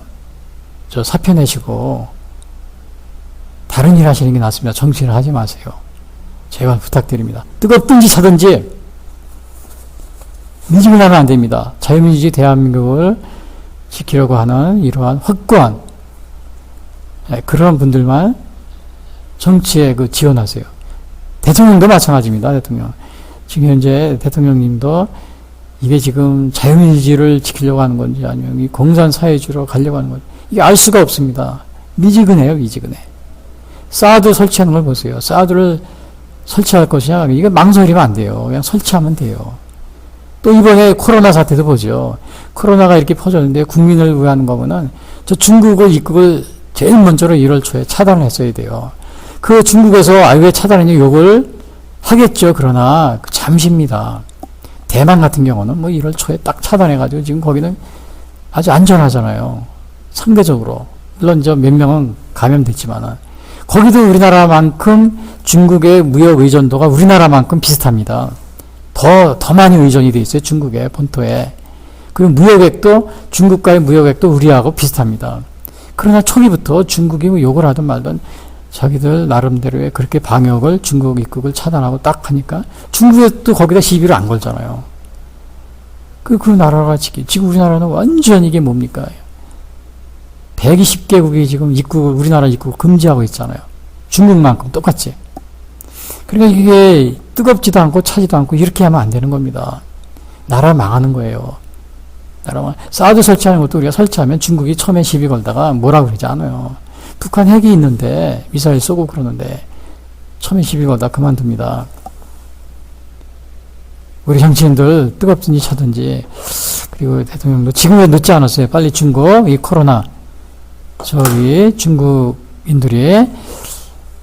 사표 내시고 다른 일 하시는 게 낫습니다. 정치를 하지 마세요. 제발 부탁드립니다. 뜨겁든지 차든지 민주를 하면 안 됩니다. 자유민주주의 대한민국을 지키려고 하는 이러한 확고한 그런 분들만 정치에 지원하세요. 대통령도 마찬가지입니다. 대통령. 지금 현재 대통령님도 이게 지금 자유민주주의를 지키려고 하는 건지 아니면 이 공산사회주의로 가려고 하는 건지 이게 알 수가 없습니다. 미지근해요. 미지근해. 사드 설치하는 걸 보세요. 사드를 설치할 것이냐, 이거 망설이면 안 돼요. 그냥 설치하면 돼요. 또 이번에 코로나 사태도 보죠. 코로나가 이렇게 퍼졌는데 국민을 위한 거면은 저 중국을 입국을 제일 먼저로 1월 초에 차단을 했어야 돼요. 그 중국에서 왜 차단했냐 욕을 하겠죠. 그러나 잠시입니다. 대만 같은 경우는 뭐 1월 초에 딱 차단해가지고 지금 거기는 아주 안전하잖아요. 상대적으로. 물론 몇 명은 감염됐지만은. 거기도 우리나라만큼 중국의 무역 의존도가 우리나라만큼 비슷합니다. 더 많이 의존이 돼 있어요. 중국의 본토에. 그리고 무역액도, 중국과의 무역액도 우리하고 비슷합니다. 그러나 초기부터 중국이 뭐 욕을 하든 말든 자기들 나름대로의 그렇게 방역을, 중국 입국을 차단하고 딱 하니까 중국에도 거기다 시비를 안 걸잖아요. 그 나라가 지금 우리나라는 완전 이게 뭡니까? 120개국이 지금 우리나라 입국을 금지하고 있잖아요. 중국만큼 똑같이. 그러니까 이게 뜨겁지도 않고 차지도 않고 이렇게 하면 안 되는 겁니다. 나라 망하는 거예요. 나라 사드 설치하는 것도 우리가 설치하면 중국이 처음에 시비 걸다가 뭐라고 그러지 않아요. 북한 핵이 있는데 미사일 쏘고 그러는데 처음에 시비 걸다 그만둡니다. 우리 정치인들 뜨겁든지 차든지 그리고 대통령도 지금은 늦지 않았어요. 빨리 중국 이 코로나 저기 중국인들이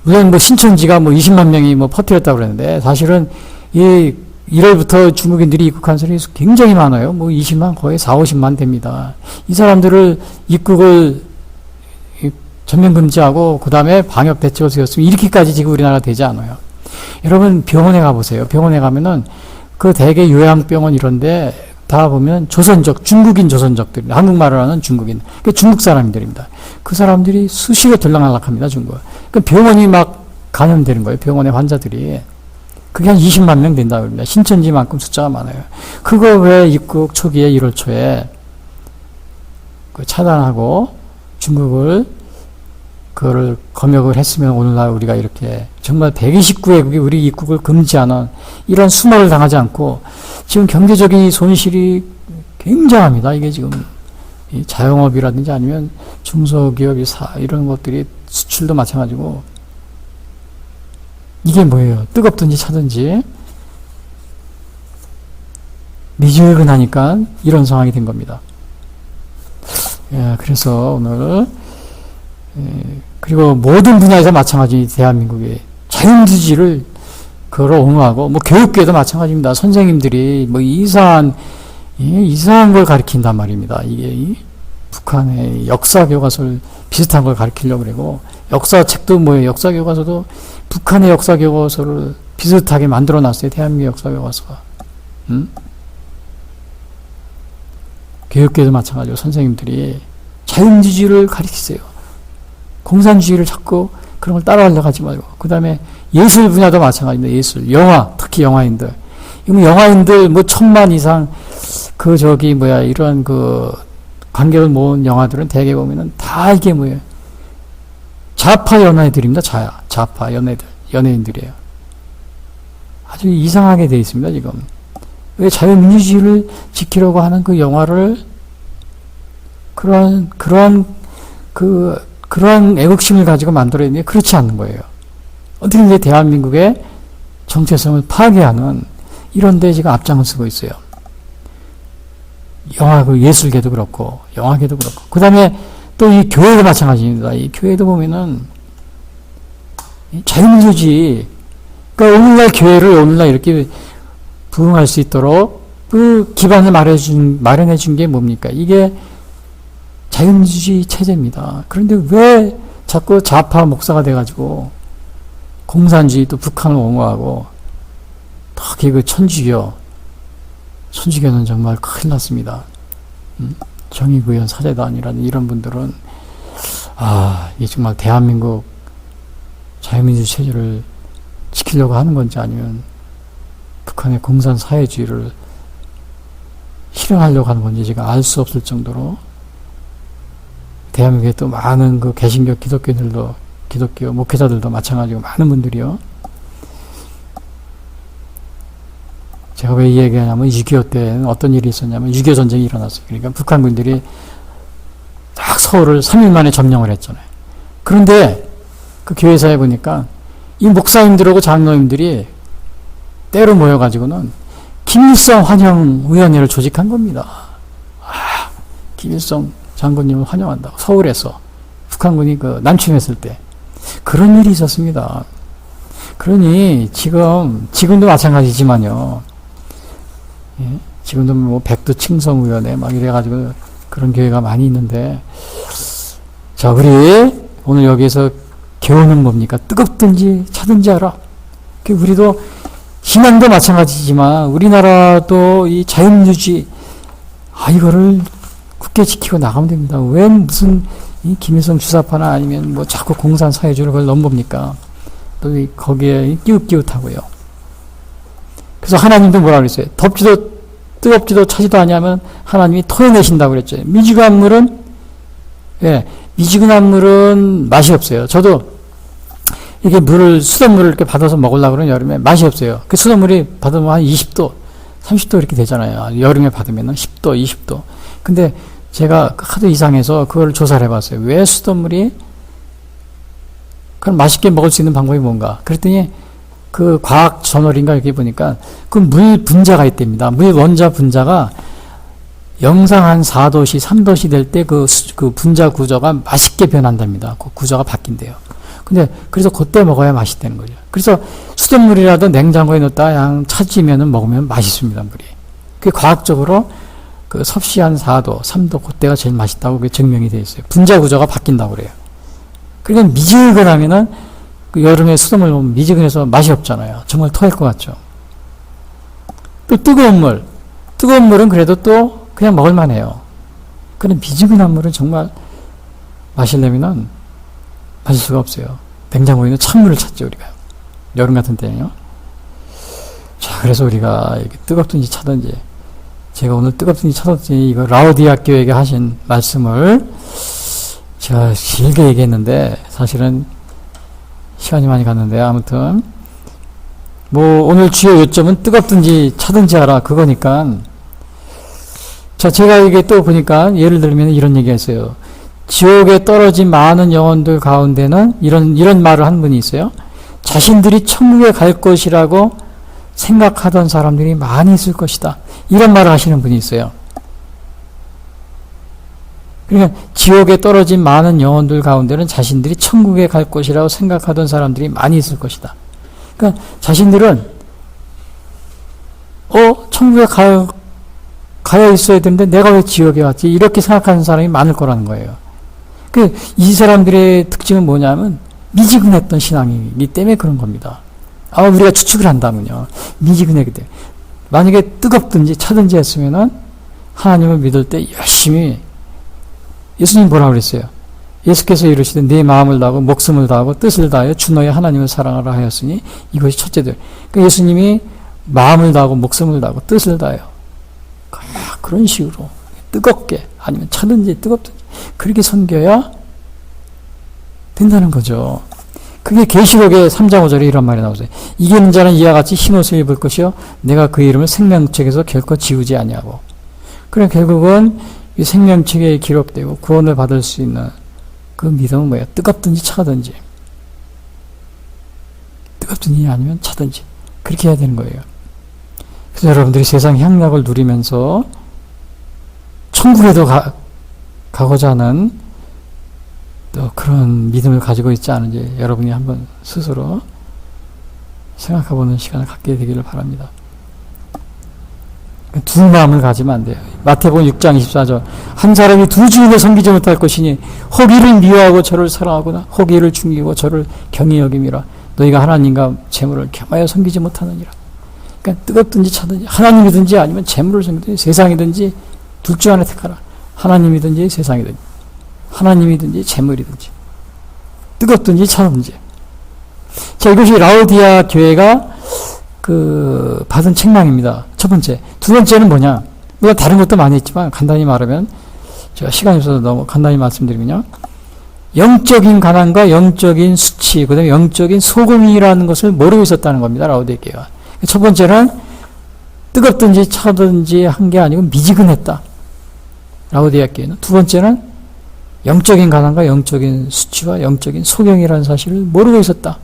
물론 뭐 신천지가 뭐 20만 명이 뭐 퍼뜨렸다고 그러는데 사실은 이 1월부터 중국인들이 입국한 사람이 굉장히 많아요. 뭐 20만 거의 4, 50만 됩니다. 이 사람들을 입국을 전면 금지하고 그 다음에 방역 대책을 세웠으면 이렇게까지 지금 우리나라가 되지 않아요. 여러분 병원에 가보세요. 병원에 가면은 그 대개 요양병원 이런데 다 보면 조선족, 중국인 조선족들, 한국말을 하는 중국인, 그 중국 사람들입니다. 그 사람들이 수시로 들락날락합니다, 중국. 그 병원이 막 감염되는 거예요, 병원의 환자들이. 그게 한 20만 명 된다고 합니다. 신천지만큼 숫자가 많아요. 그거 왜 입국 초기에 1월 초에 그 차단하고 중국을 그거를 검역을 했으면 오늘날 우리가 이렇게 정말 129개국이 우리 입국을 금지하는 이런 수모를 당하지 않고 지금 경제적인 손실이 굉장합니다. 이게 지금 이 자영업이라든지 아니면 중소기업이 이런 것들이 수출도 마찬가지고 이게 뭐예요? 뜨겁든지 차든지 미지근하니까 이런 상황이 된 겁니다. 예, 그래서 오늘 그리고 모든 분야에서 마찬가지 대한민국의 자유민주주의를 그걸 옹호하고 뭐 교육계도 마찬가지입니다. 선생님들이 뭐 이상한 걸 가르친단 말입니다. 이게 북한의 역사 교과서를 비슷한 걸 가르치려고 그러고 역사책도 뭐예요? 역사 교과서도 북한의 역사 교과서를 비슷하게 만들어 놨어요. 대한민국 역사 교과서가. 교육계도 마찬가지고 선생님들이 자유민주주의를 가르치세요. 공산주의를 자꾸 그런 걸 따라하려고 하지 말고. 그 다음에 예술 분야도 마찬가지입니다. 예술. 영화, 특히 영화인들. 영화인들 뭐 1000만 이상 이런 관객을 모은 영화들은 대개 보면은 다 이게 뭐예요? 좌파 연예인들입니다. 좌파 연예인들이에요. 아주 이상하게 되어 있습니다, 지금. 왜 자유민주주의를 지키려고 하는 그 영화를 그러한 애국심을 가지고 만들어야 그렇지 않는 거예요. 어떻게 이제 대한민국의 정체성을 파괴하는 이런 데 지금 앞장을 쓰고 있어요. 예술계도 그렇고, 영화계도 그렇고. 그 다음에 또 이 교회도 마찬가지입니다. 이 교회도 보면은 자유민주주의, 그러니까 오늘날 이렇게 부흥할 수 있도록 그 기반을 마련해 준 게 뭡니까? 이게 자유민주주의 체제입니다. 그런데 왜 자꾸 좌파 목사가 돼가지고 공산주의 또 북한을 옹호하고 특히 그 천주교는 정말 큰일 났습니다. 정의구현 사제단이라는 이런 분들은 이게 정말 대한민국 자유민주 체제를 지키려고 하는 건지 아니면 북한의 공산 사회주의를 실현하려고 하는 건지 제가 알 수 없을 정도로 대한민국에 또 많은 그 개신교 기독교 목회자들도 마찬가지고 많은 분들이요. 제가 왜 이 얘기하냐면 6.25 때는 어떤 일이 있었냐면 6.25 전쟁이 일어났어요. 그러니까 북한군들이 딱 서울을 3일 만에 점령을 했잖아요. 그런데 그 교회사에 보니까 이 목사님들하고 장로님들이 때로 모여가지고는 김일성 환영위원회를 조직한 겁니다. 김일성 장군님을 환영한다고 서울에서 북한군이 남침했을 때 그런 일이 있었습니다. 그러니 지금도 마찬가지지만요. 예? 지금도 뭐 백두 칭송위원회 막 이래가지고 그런 교회가 많이 있는데 자 우리 오늘 여기에서 교훈은 뭡니까? 뜨겁든지 차든지 하라. 우리도 신앙도 마찬가지지만 우리나라도 이 자유민주주의 이거를 굳게 지키고 나가면 됩니다. 왜 무슨 이 김일성 주사파나 아니면 뭐 자꾸 공산 사회주의를 그걸 넘봅니까? 또 거기에 끼웃끼웃하고요. 그래서 하나님도 뭐라 그랬어요? 덥지도 뜨겁지도 차지도 아니하면 하나님이 토해내신다고 그랬죠. 미지근한 물은 맛이 없어요. 저도 이게 물을, 수돗물을 이렇게 받아서 먹으려고 그러면 여름에 맛이 없어요. 그 수돗물이 받으면 한 20도, 30도 이렇게 되잖아요. 여름에 받으면 10도, 20도. 근데 제가 하도 이상해서 그걸 조사를 해봤어요. 왜 수돗물이, 그럼 맛있게 먹을 수 있는 방법이 뭔가. 그랬더니 그 과학 저널인가 이렇게 보니까 그 물 분자가 있답니다. 물 원자 분자가 영상 한 4도씨, 3도씨 될 때 그 분자 구조가 맛있게 변한답니다. 그 구조가 바뀐대요. 근데 그래서 그때 먹어야 맛있다는 거죠. 그래서 수돗물이라도 냉장고에 넣었다 그냥 차지면은 먹으면 맛있습니다, 물이. 그게 과학적으로 그 섭씨 한 4도, 3도 그때가 제일 맛있다고 그게 증명이 되어 있어요. 분자 구조가 바뀐다고 그래요. 그러니까 미지근하면은 그 여름에 수돗물 먹으면 미지근해서 맛이 없잖아요. 정말 토할 것 같죠. 또 뜨거운 물은 그래도 또 그냥 먹을만 해요. 그런데 미지근한 물은 정말 마시려면은 마실 수가 없어요. 냉장고에 있는 찬물을 찾죠, 우리가. 여름 같은 때는요. 자, 그래서 우리가 이렇게 뜨겁든지 차든지, 제가 오늘 뜨겁든지 차든지 이거 라오디아 교회에게 하신 말씀을 제가 길게 얘기했는데, 사실은 시간이 많이 갔는데, 아무튼, 뭐, 오늘 주요 요점은 뜨겁든지 차든지 하라, 그거니까. 자, 제가 이게 또 보니까, 예를 들면 이런 얘기가 있어요. 지옥에 떨어진 많은 영혼들 가운데는 이런 말을 한 분이 있어요. 자신들이 천국에 갈 것이라고 생각하던 사람들이 많이 있을 것이다. 이런 말을 하시는 분이 있어요. 그러니까 지옥에 떨어진 많은 영혼들 가운데는 자신들이 천국에 갈 것이라고 생각하던 사람들이 많이 있을 것이다. 그러니까 자신들은 천국에 가야 있어야 되는데 내가 왜 지옥에 왔지? 이렇게 생각하는 사람이 많을 거라는 거예요. 이 사람들의 특징은 뭐냐면 미지근했던 신앙이기 때문에 그런 겁니다. 우리가 추측을 한다면요. 미지근했기 때문에. 만약에 뜨겁든지 차든지 했으면은 하나님을 믿을 때 열심히, 예수님 뭐라고 그랬어요? 예수께서 이르시되 내 마음을 다하고 목숨을 다하고 뜻을 다하여 주 너의 하나님을 사랑하라 하였으니 이것이 첫째들. 그러니까 예수님이 마음을 다하고 목숨을 다하고 뜻을 다하여 그런 식으로 뜨겁게 아니면 차든지 뜨겁든지 그렇게 섬겨야 된다는 거죠. 그게 계시록의 3장 5절에 이런 말이 나오세요. 이기는 자는 이와 같이 흰옷을 입을 것이요 내가 그 이름을 생명책에서 결코 지우지 아니하고. 그래 결국은 이 생명책에 기록되고 구원을 받을 수 있는 그 믿음은 뭐예요? 뜨겁든지 차든지. 뜨겁든지 아니면 차든지. 그렇게 해야 되는 거예요. 그래서 여러분들이 세상 향락을 누리면서 천국에도 가고자 하는 또 그런 믿음을 가지고 있지 않은지 여러분이 한번 스스로 생각해보는 시간을 갖게 되기를 바랍니다. 두 마음을 가지면 안 돼요. 마태복음 6장 24절 한 사람이 두 주인을 섬기지 못할 것이니 혹 이를 미워하고 저를 사랑하거나 혹 이를 죽이고 저를 경히 여김이라 너희가 하나님과 재물을 겸하여 섬기지 못하느니라. 그러니까 뜨겁든지 차든지 하나님이든지 아니면 재물을 섬기든지 세상이든지 둘 중 하나 택하라. 하나님이든지 세상이든지 하나님이든지 재물이든지 뜨겁든지 차든지. 자, 이것이 라오디아 교회가 받은 책망입니다. 첫 번째. 두 번째는 뭐냐? 물론 다른 것도 많이 있지만 간단히 말하면 제가 시간이 없어서 너무 간단히 말씀드리면요. 영적인 가난과 영적인 수치, 그 다음에 영적인 소금이라는 것을 모르고 있었다는 겁니다. 라오디아 교회가. 첫 번째는 뜨겁든지 차든지 한 게 아니고 미지근했다. 라오디아 교회는. 두 번째는 영적인 가난과 영적인 수치와 영적인 소경이라는 사실을 모르고 있었다.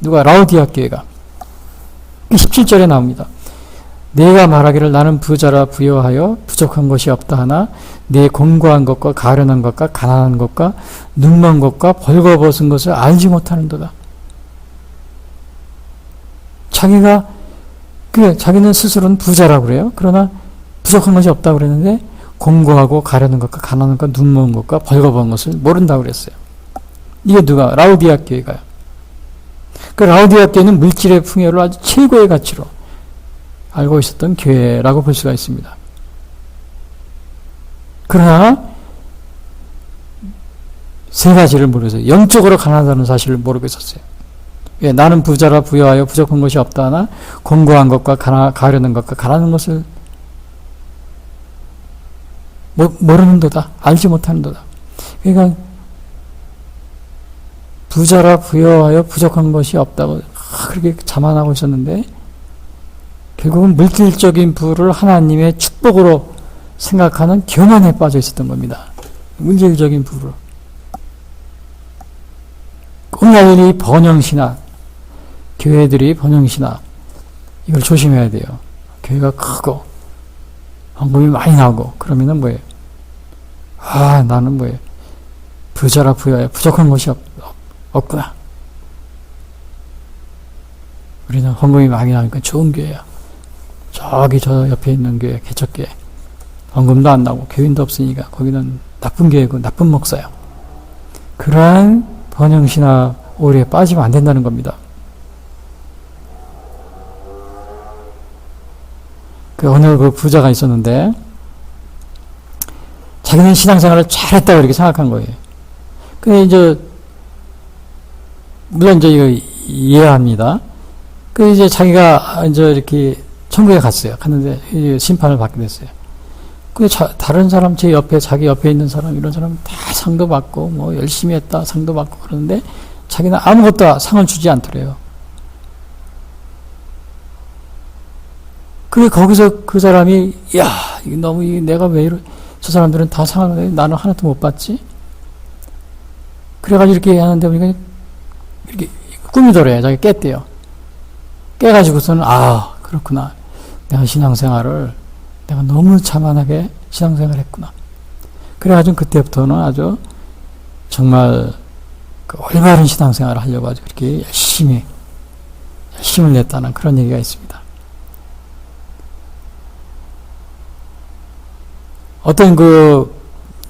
누가? 라오디아 교회가. 17절에 나옵니다. 내가 말하기를 나는 부자라 부여하여 부족한 것이 없다 하나 내 공고한 것과 가련한 것과 가난한 것과 눈먼 것과 벌거벗은 것을 알지 못하는도다. 자기는 스스로는 부자라고 그래요. 그러나 부족한 것이 없다고 그랬는데 공고하고 가련한 것과 가난한 것과 눈먼 것과 벌거벗은 것을 모른다고 그랬어요. 이게 누가? 라오디아 교회가요. 그 라오디아 교회는 물질의 풍요를 아주 최고의 가치로 알고 있었던 교회라고 볼 수가 있습니다. 그러나 세 가지를 모르겠어요. 영적으로 가난하다는 사실을 모르고 있었어요. 나는 부자라 부여하여 부족한 것이 없다 하나 공고한 것과 가련한 것과 가난한 것을 모르는도다. 알지 못하는도다. 그러니까 부자라 부여하여 부족한 것이 없다고 그렇게 자만하고 있었는데 결국은 물질적인 부를 하나님의 축복으로 생각하는 교만에 빠져 있었던 겁니다. 물질적인 부를. 오늘 이 번영신학, 교회들이 번영신학, 이걸 조심해야 돼요. 교회가 크고 헌금이 많이 나오고 그러면은 뭐예요? 나는 뭐예요? 부자라 부여해 부족한 것이 없구나. 우리는 헌금이 많이 나오니까 좋은 교회야. 저기 저 옆에 있는 교회, 개척교회. 헌금도 안 나오고 교인도 없으니까 거기는 나쁜 교회고 나쁜 목사야. 그러한 번영신학 오류에 빠지면 안 된다는 겁니다. 어느 그 부자가 있었는데 자기는 신앙생활을 잘했다고 이렇게 생각한 거예요. 근데 이제 물론 이제 이거 이해합니다. 그 이제 자기가 이제 이렇게 천국에 갔어요. 갔는데 심판을 받게 됐어요. 근데 다른 사람 자기 옆에 있는 사람 이런 사람 다 상도 받고 뭐 열심히 했다 상도 받고 그러는데 자기는 아무것도 상을 주지 않더래요. 그래 거기서 그 사람이 야 이거 너무 내가 왜 저 사람들은 다 상을 받는데 나는 하나도 못 받지? 그래가지고 이렇게 하는데 보니까 이렇게 꿈이더래요. 자기 깼대요. 깨가지고서는 그렇구나. 내가 신앙생활을 내가 너무 자만하게 신앙생활을 했구나. 그래가지고 그때부터는 아주 정말 그 올바른 신앙생활을 하려고 아주 그렇게 열심을 냈다는 그런 얘기가 있습니다. 어떤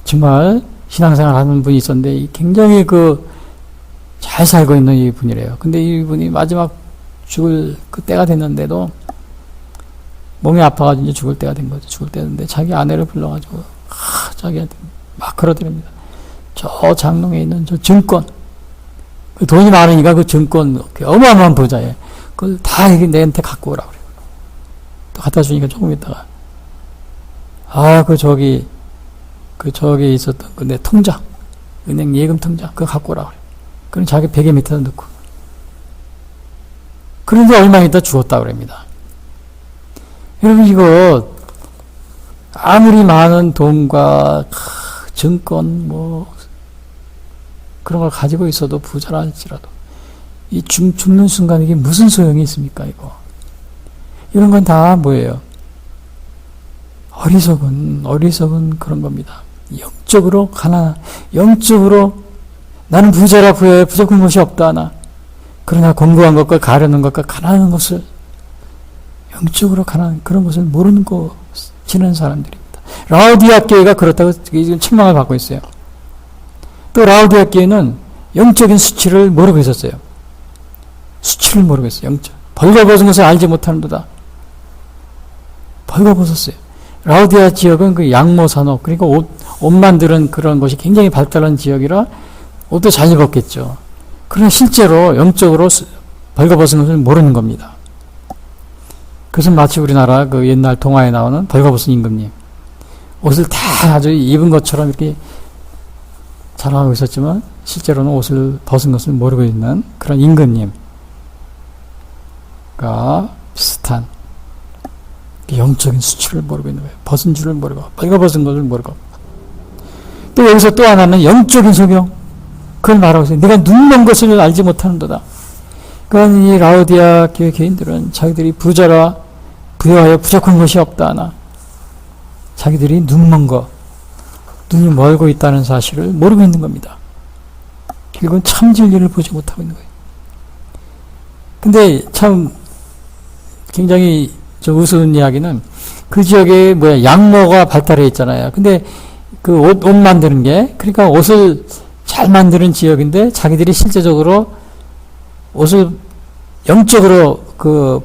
정말 신앙생활 하는 분이 있었는데 굉장히 잘 살고 있는 이 분이래요. 근데 이분이 마지막 죽을 그 때가 됐는데도 몸이 아파가지고 이제 죽을 때가 된 거죠. 죽을 때였는데 자기 아내를 불러가지고 자기한테 막 걸어드립니다. 저 장롱에 있는 저 증권, 그 돈이 많으니까 그 증권 어마어마한 부자예요. 그걸 다 내한테 갖고 오라고 그래요. 또 갖다 주니까 조금 있다가 저기 있었던 내 통장, 은행 예금 통장, 그거 갖고 오라고 그래요. 그럼 자기 베개 밑에다 넣고. 그런데 얼마 있다 죽었다고 그럽니다. 여러분, 이거, 아무리 많은 돈과 증권, 그런 걸 가지고 있어도 부자라 할지라도, 죽는 순간 이게 무슨 소용이 있습니까, 이거? 이런 건 다 뭐예요? 어리석은 그런 겁니다. 영적으로 영적으로 나는 부자라 부여해 부족한 것이 없다 하나. 그러나 공부한 것과 가려는 것과 가난한 것을 영적으로 가난한 그런 것을 모르는 거 지는 사람들입니다. 라오디아 교회가 그렇다고 지금 책망을 받고 있어요. 또 라오디아 교회는 영적인 수치를 모르고 있었어요. 수치를 모르고 있어요. 벌거벗은 것을 알지 못하는도다. 벌거벗었어요. 라오디아 지역은 그 양모 산업, 그러니까 옷 만드는 그런 것이 굉장히 발달한 지역이라 옷도 잘 입었겠죠. 그러나 실제로 영적으로 벌거벗은 것을 모르는 겁니다. 그래서 마치 우리나라 그 옛날 동화에 나오는 벌거벗은 임금님. 옷을 다 아주 입은 것처럼 이렇게 자랑하고 있었지만 실제로는 옷을 벗은 것을 모르고 있는 그런 임금님과 비슷한 영적인 수치를 모르고 있는 거예요. 벗은 줄을 모르고 벌거벗은 것을 모르고. 또 여기서 또 하나는 영적인 소경. 그걸 말하고 있어요. 내가 눈먼 것을 알지 못하는도다. 그러니까 이 라오디아 교회 교인들은 자기들이 부자라 부여하여 부족한 것이 없다 하나. 자기들이 눈먼 것, 눈이 멀고 있다는 사실을 모르고 있는 겁니다. 결국은 참 진리를 보지 못하고 있는 거예요. 근데 참 굉장히 우스운 이야기는 그 지역에 양모가 발달해 있잖아요. 근데 그 옷 만드는 게, 그러니까 옷을 잘 만드는 지역인데 자기들이 실제적으로 옷을 영적으로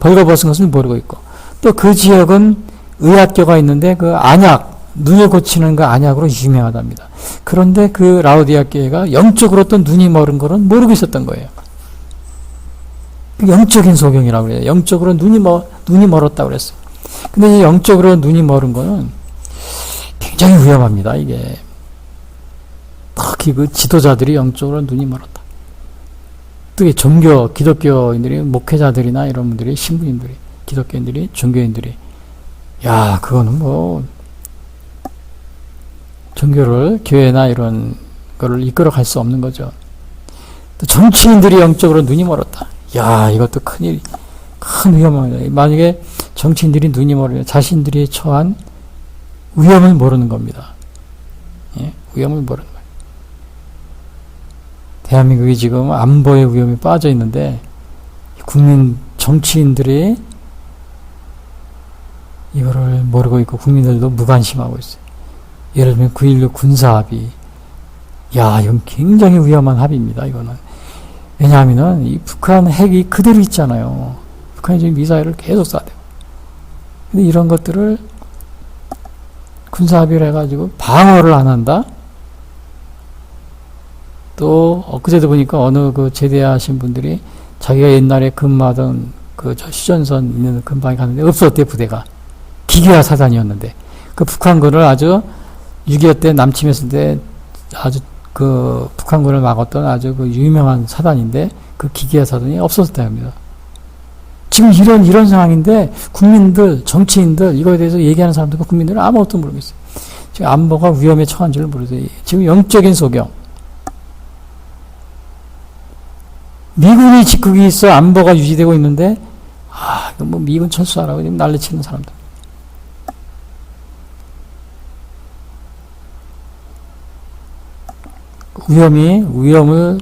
벌거벗은 것을 모르고 있고, 또 그 지역은 의학교가 있는데 그 안약, 눈을 고치는 그 안약으로 유명하답니다. 그런데 그 라오디아 교회가 영적으로 또 눈이 멀은 거는 모르고 있었던 거예요. 영적인 소경이라고 그래요. 영적으로 눈이 멀었다고 그랬어요. 근데 이 영적으로 눈이 멀은 거는 굉장히 위험합니다, 이게. 특히 그 지도자들이 영적으로 눈이 멀었다. 특히 기독교인들이, 목회자들이나 이런 분들이, 신부님들이, 기독교인들이, 종교인들이, 야, 그거는 뭐, 종교를, 교회나 이런 거를 이끌어 갈 수 없는 거죠. 또 정치인들이 영적으로 눈이 멀었다. 야, 이것도 큰일, 큰 위험입니다. 만약에 정치인들이 눈이 멀으면 자신들이 처한 위험을 모르는 겁니다. 예? 위험을 모르는 거예요. 대한민국이 지금 안보의 위험에 빠져 있는데, 정치인들이 이거를 모르고 있고, 국민들도 무관심하고 있어요. 예를 들면 9.16 군사합의. 야, 이건 굉장히 위험한 합의입니다, 이거는. 왜냐하면은, 이 북한 핵이 그대로 있잖아요. 북한이 지금 미사일을 계속 쏴대고. 근데 이런 것들을 군사합의를 해가지고 방어를 안 한다? 또, 엊그제도 보니까 어느 제대하신 분들이 자기가 옛날에 근무하던 휴전선 있는 근방에 갔는데 없었대, 부대가. 기계화 사단이었는데. 그 북한군을 아주 6.25 때 남침했을 때 아주 북한군을 막았던 아주 유명한 사단인데 그 기계화 사단이 없어졌다 합니다. 지금 이런 상황인데 국민들, 정치인들, 이거에 대해서 얘기하는 사람들과 국민들은 아무것도 모르겠어요. 지금 안보가 위험에 처한 줄 모르세요. 지금 영적인 소경. 미군이 거기 있어 안보가 유지되고 있는데, 이거 뭐 미군 철수하라고 지금 난리치는 사람들.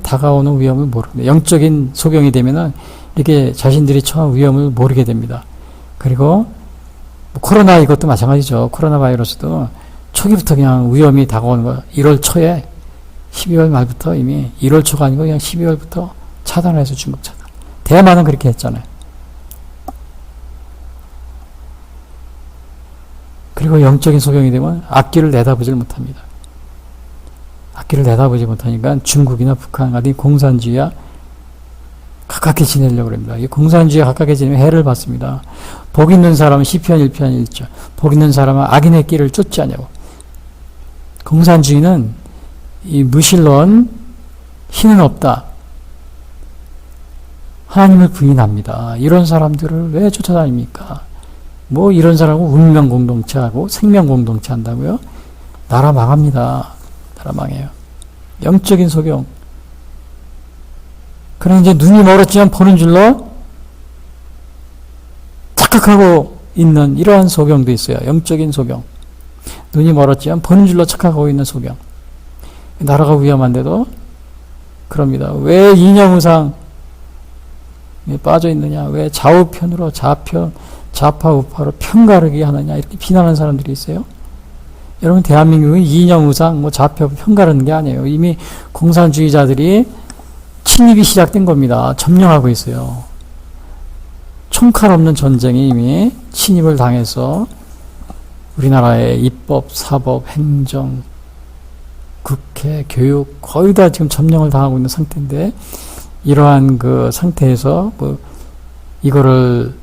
다가오는 위험을 모릅니다. 영적인 소경이 되면은 이렇게 자신들이 처한 위험을 모르게 됩니다. 그리고 코로나 이것도 마찬가지죠. 코로나 바이러스도 초기부터 그냥 위험이 다가오는 거예요. 1월 초에 12월 말부터 이미 1월 초가 아니고 그냥 12월부터 차단해서 중국 차단. 대만은 그렇게 했잖아요. 그리고 영적인 소경이 되면 앞길을 내다보질 못합니다. 앞길을 내다보지 못하니까 중국이나 북한 같은 공산주의와 가깝게 지내려고 합니다. 이 공산주의에 가깝게 지내면 해를 받습니다. 복 있는 사람은 시편 1편 1절. 복 있는 사람은 악인의 길을 쫓지 않냐고. 공산주의는 이 무신론, 신은 없다. 하나님을 부인합니다. 이런 사람들을 왜 쫓아다닙니까? 뭐 이런 사람은 운명 공동체하고 생명 공동체 한다고요? 나라 망합니다. 나라 망해요. 영적인 소경. 그럼 이제 눈이 멀었지만 보는 줄로 착각하고 있는 이러한 소경도 있어요. 영적인 소경. 눈이 멀었지만 보는 줄로 착각하고 있는 소경. 나라가 위험한데도 그럽니다. 왜 이념의상에 빠져 있느냐? 왜 좌우편으로 좌파 우파로 편가르기 하느냐? 이렇게 비난하는 사람들이 있어요. 여러분, 대한민국은 이념의상, 좌표 편가르는 게 아니에요. 이미 공산주의자들이 침입이 시작된 겁니다. 점령하고 있어요. 총칼 없는 전쟁이 이미 침입을 당해서 우리나라의 입법, 사법, 행정, 국회, 교육 거의 다 지금 점령을 당하고 있는 상태인데, 이러한 상태에서 이거를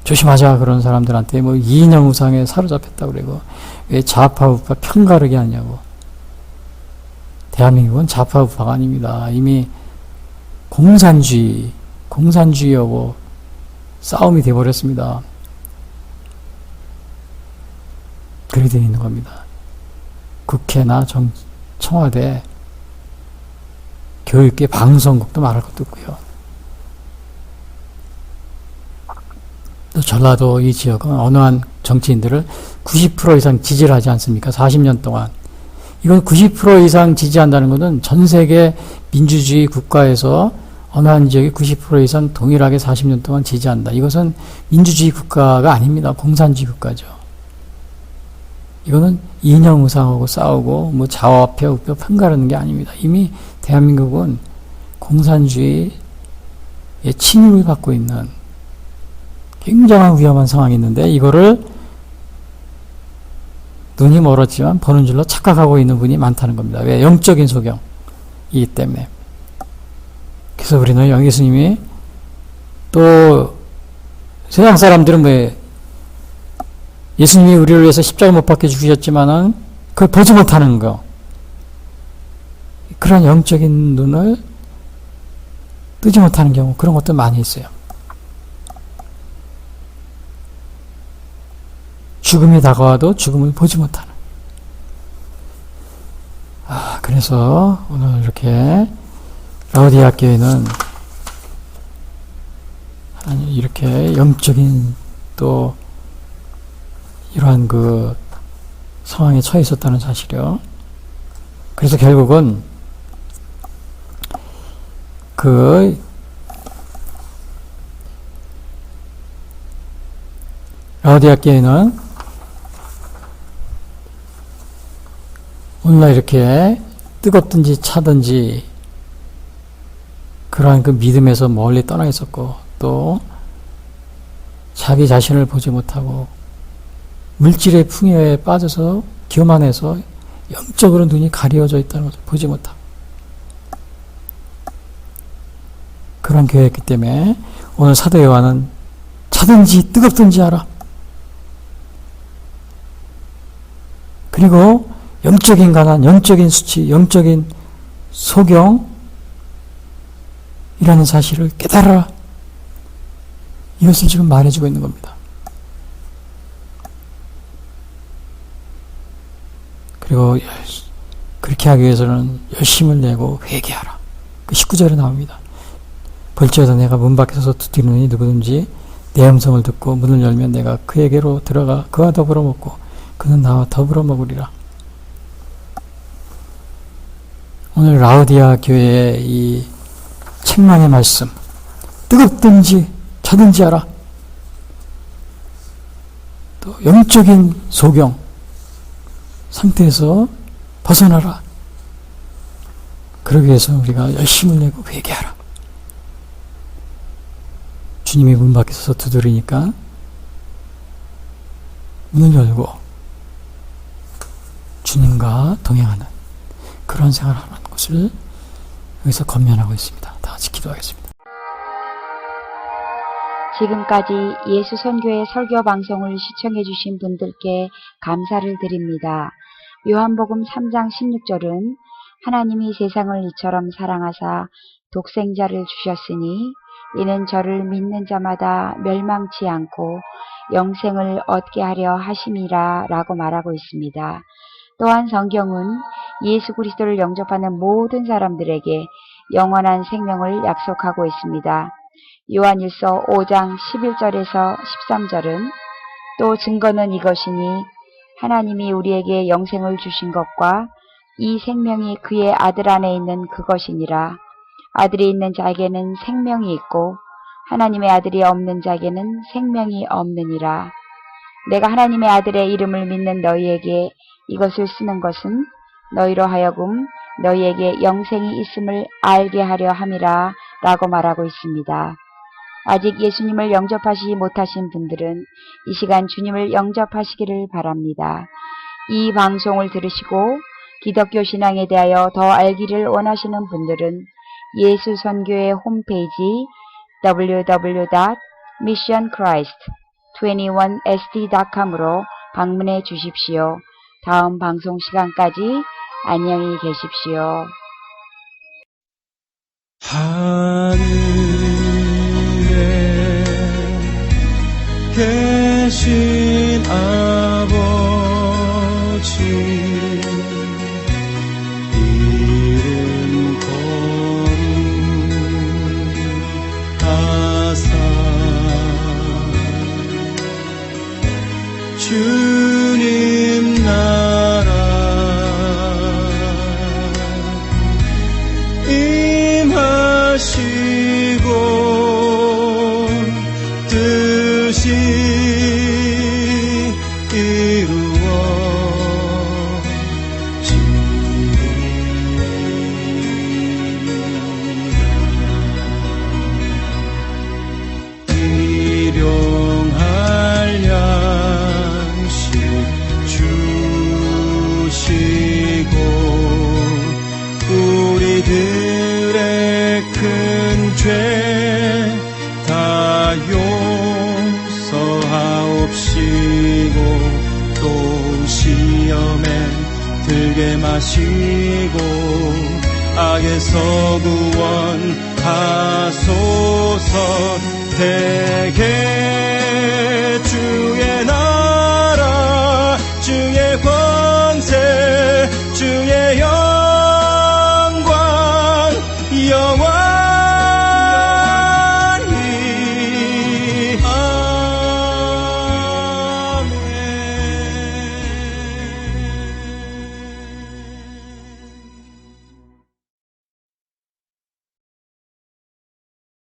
조심하자 그런 사람들한테 이념 우상에 사로잡혔다고 그러고, 왜 좌파 우파 편가르기 하냐고. 대한민국은 좌파 우파가 아닙니다. 이미 공산주의하고 싸움이 되어버렸습니다. 그렇게 되어 있는 겁니다. 국회나 청와대, 교육계, 방송국도 말할 것도 없고요. 또 전라도 이 지역은 어느 한 정치인들을 90% 이상 지지를 하지 않습니까? 40년 동안. 이건 90% 이상 지지한다는 것은 전 세계 민주주의 국가에서 어느 한 지역이 90% 이상 동일하게 40년 동안 지지한다. 이것은 민주주의 국가가 아닙니다. 공산주의 국가죠. 이거는 이념 의상하고 싸우고 좌우표 우표 편가르는 게 아닙니다. 이미 대한민국은 공산주의의 침입을 받고 있는 굉장한 위험한 상황이 있는데, 이거를 눈이 멀었지만 보는 줄로 착각하고 있는 분이 많다는 겁니다. 왜? 영적인 소경이기 때문에. 그래서 우리는 예수님이 또 세상 사람들은 예수님이 우리를 위해서 십자가 못 박혀 죽으셨지만은 그걸 보지 못하는 거. 그런 영적인 눈을 뜨지 못하는 경우, 그런 것도 많이 있어요. 죽음이 다가와도 죽음을 보지 못하는. 그래서 오늘 이렇게 라오디게아 교회는 이렇게 영적인 또 이러한 그 상황에 처해 있었다는 사실이요. 그래서 결국은 그 라오디게아 교회는 오늘날 이렇게 뜨겁든지 차든지 그러한 그 믿음에서 멀리 떠나 있었고, 또 자기 자신을 보지 못하고 물질의 풍요에 빠져서 교만해서 영적으로 눈이 가려져 있다는 것을 보지 못하고 그런 교회였기 때문에 오늘 사도 요한은 차든지 뜨겁든지 하라. 그리고 영적인 가난, 영적인 수치, 영적인 소경이라는 사실을 깨달아라. 이것을 지금 말해주고 있는 겁니다. 그리고 그렇게 하기 위해서는 열심을 내고 회개하라. 그 19절에 나옵니다. 벌지어다 내가 문 밖에 서서 두드리노니 누구든지 내 음성을 듣고 문을 열면 내가 그에게로 들어가 그와 더불어 먹고 그는 나와 더불어 먹으리라. 오늘 라오디게아 교회의 이 책망의 말씀, 뜨겁든지 차든지 하라. 또 영적인 소경 상태에서 벗어나라. 그러기 위해서 우리가 열심을 내고 회개하라. 주님이 문 밖에 서서 두드리니까 문을 열고 주님과 동행하는 그런 생활을 하는 것을 여기서 권면하고 있습니다. 다 같이 기도하겠습니다. 지금까지 예수 선교의 설교 방송을 시청해 주신 분들께 감사를 드립니다. 요한복음 3장 16절은 하나님이 세상을 이처럼 사랑하사 독생자를 주셨으니 이는 저를 믿는 자마다 멸망치 않고 영생을 얻게 하려 하심이라 라고 말하고 있습니다. 또한 성경은 예수 그리스도를 영접하는 모든 사람들에게 영원한 생명을 약속하고 있습니다. 요한일서 5장 11절에서 13절은 또 증거는 이것이니 하나님이 우리에게 영생을 주신 것과 이 생명이 그의 아들 안에 있는 그것이니라. 아들이 있는 자에게는 생명이 있고 하나님의 아들이 없는 자에게는 생명이 없느니라. 내가 하나님의 아들의 이름을 믿는 너희에게 이것을 쓰는 것은 너희로 하여금 너희에게 영생이 있음을 알게 하려 함이라 라고 말하고 있습니다. 아직 예수님을 영접하시지 못하신 분들은 이 시간 주님을 영접하시기를 바랍니다. 이 방송을 들으시고 기독교 신앙에 대하여 더 알기를 원하시는 분들은 예수 선교의 홈페이지 www.missionchrist21sd.com으로 방문해 주십시오. 다음 방송 시간까지 안녕히 계십시오. 하늘에 계신 아버지 이름 거룩하사 주님 나라 임하시고 뜻이 일용할 양식 주시고 우리들의 큰 죄 다 용서하옵시고 또 시험에 들게 마시고 악에서 구원하소서. 대개 주의 나라 주의 권세 주의 영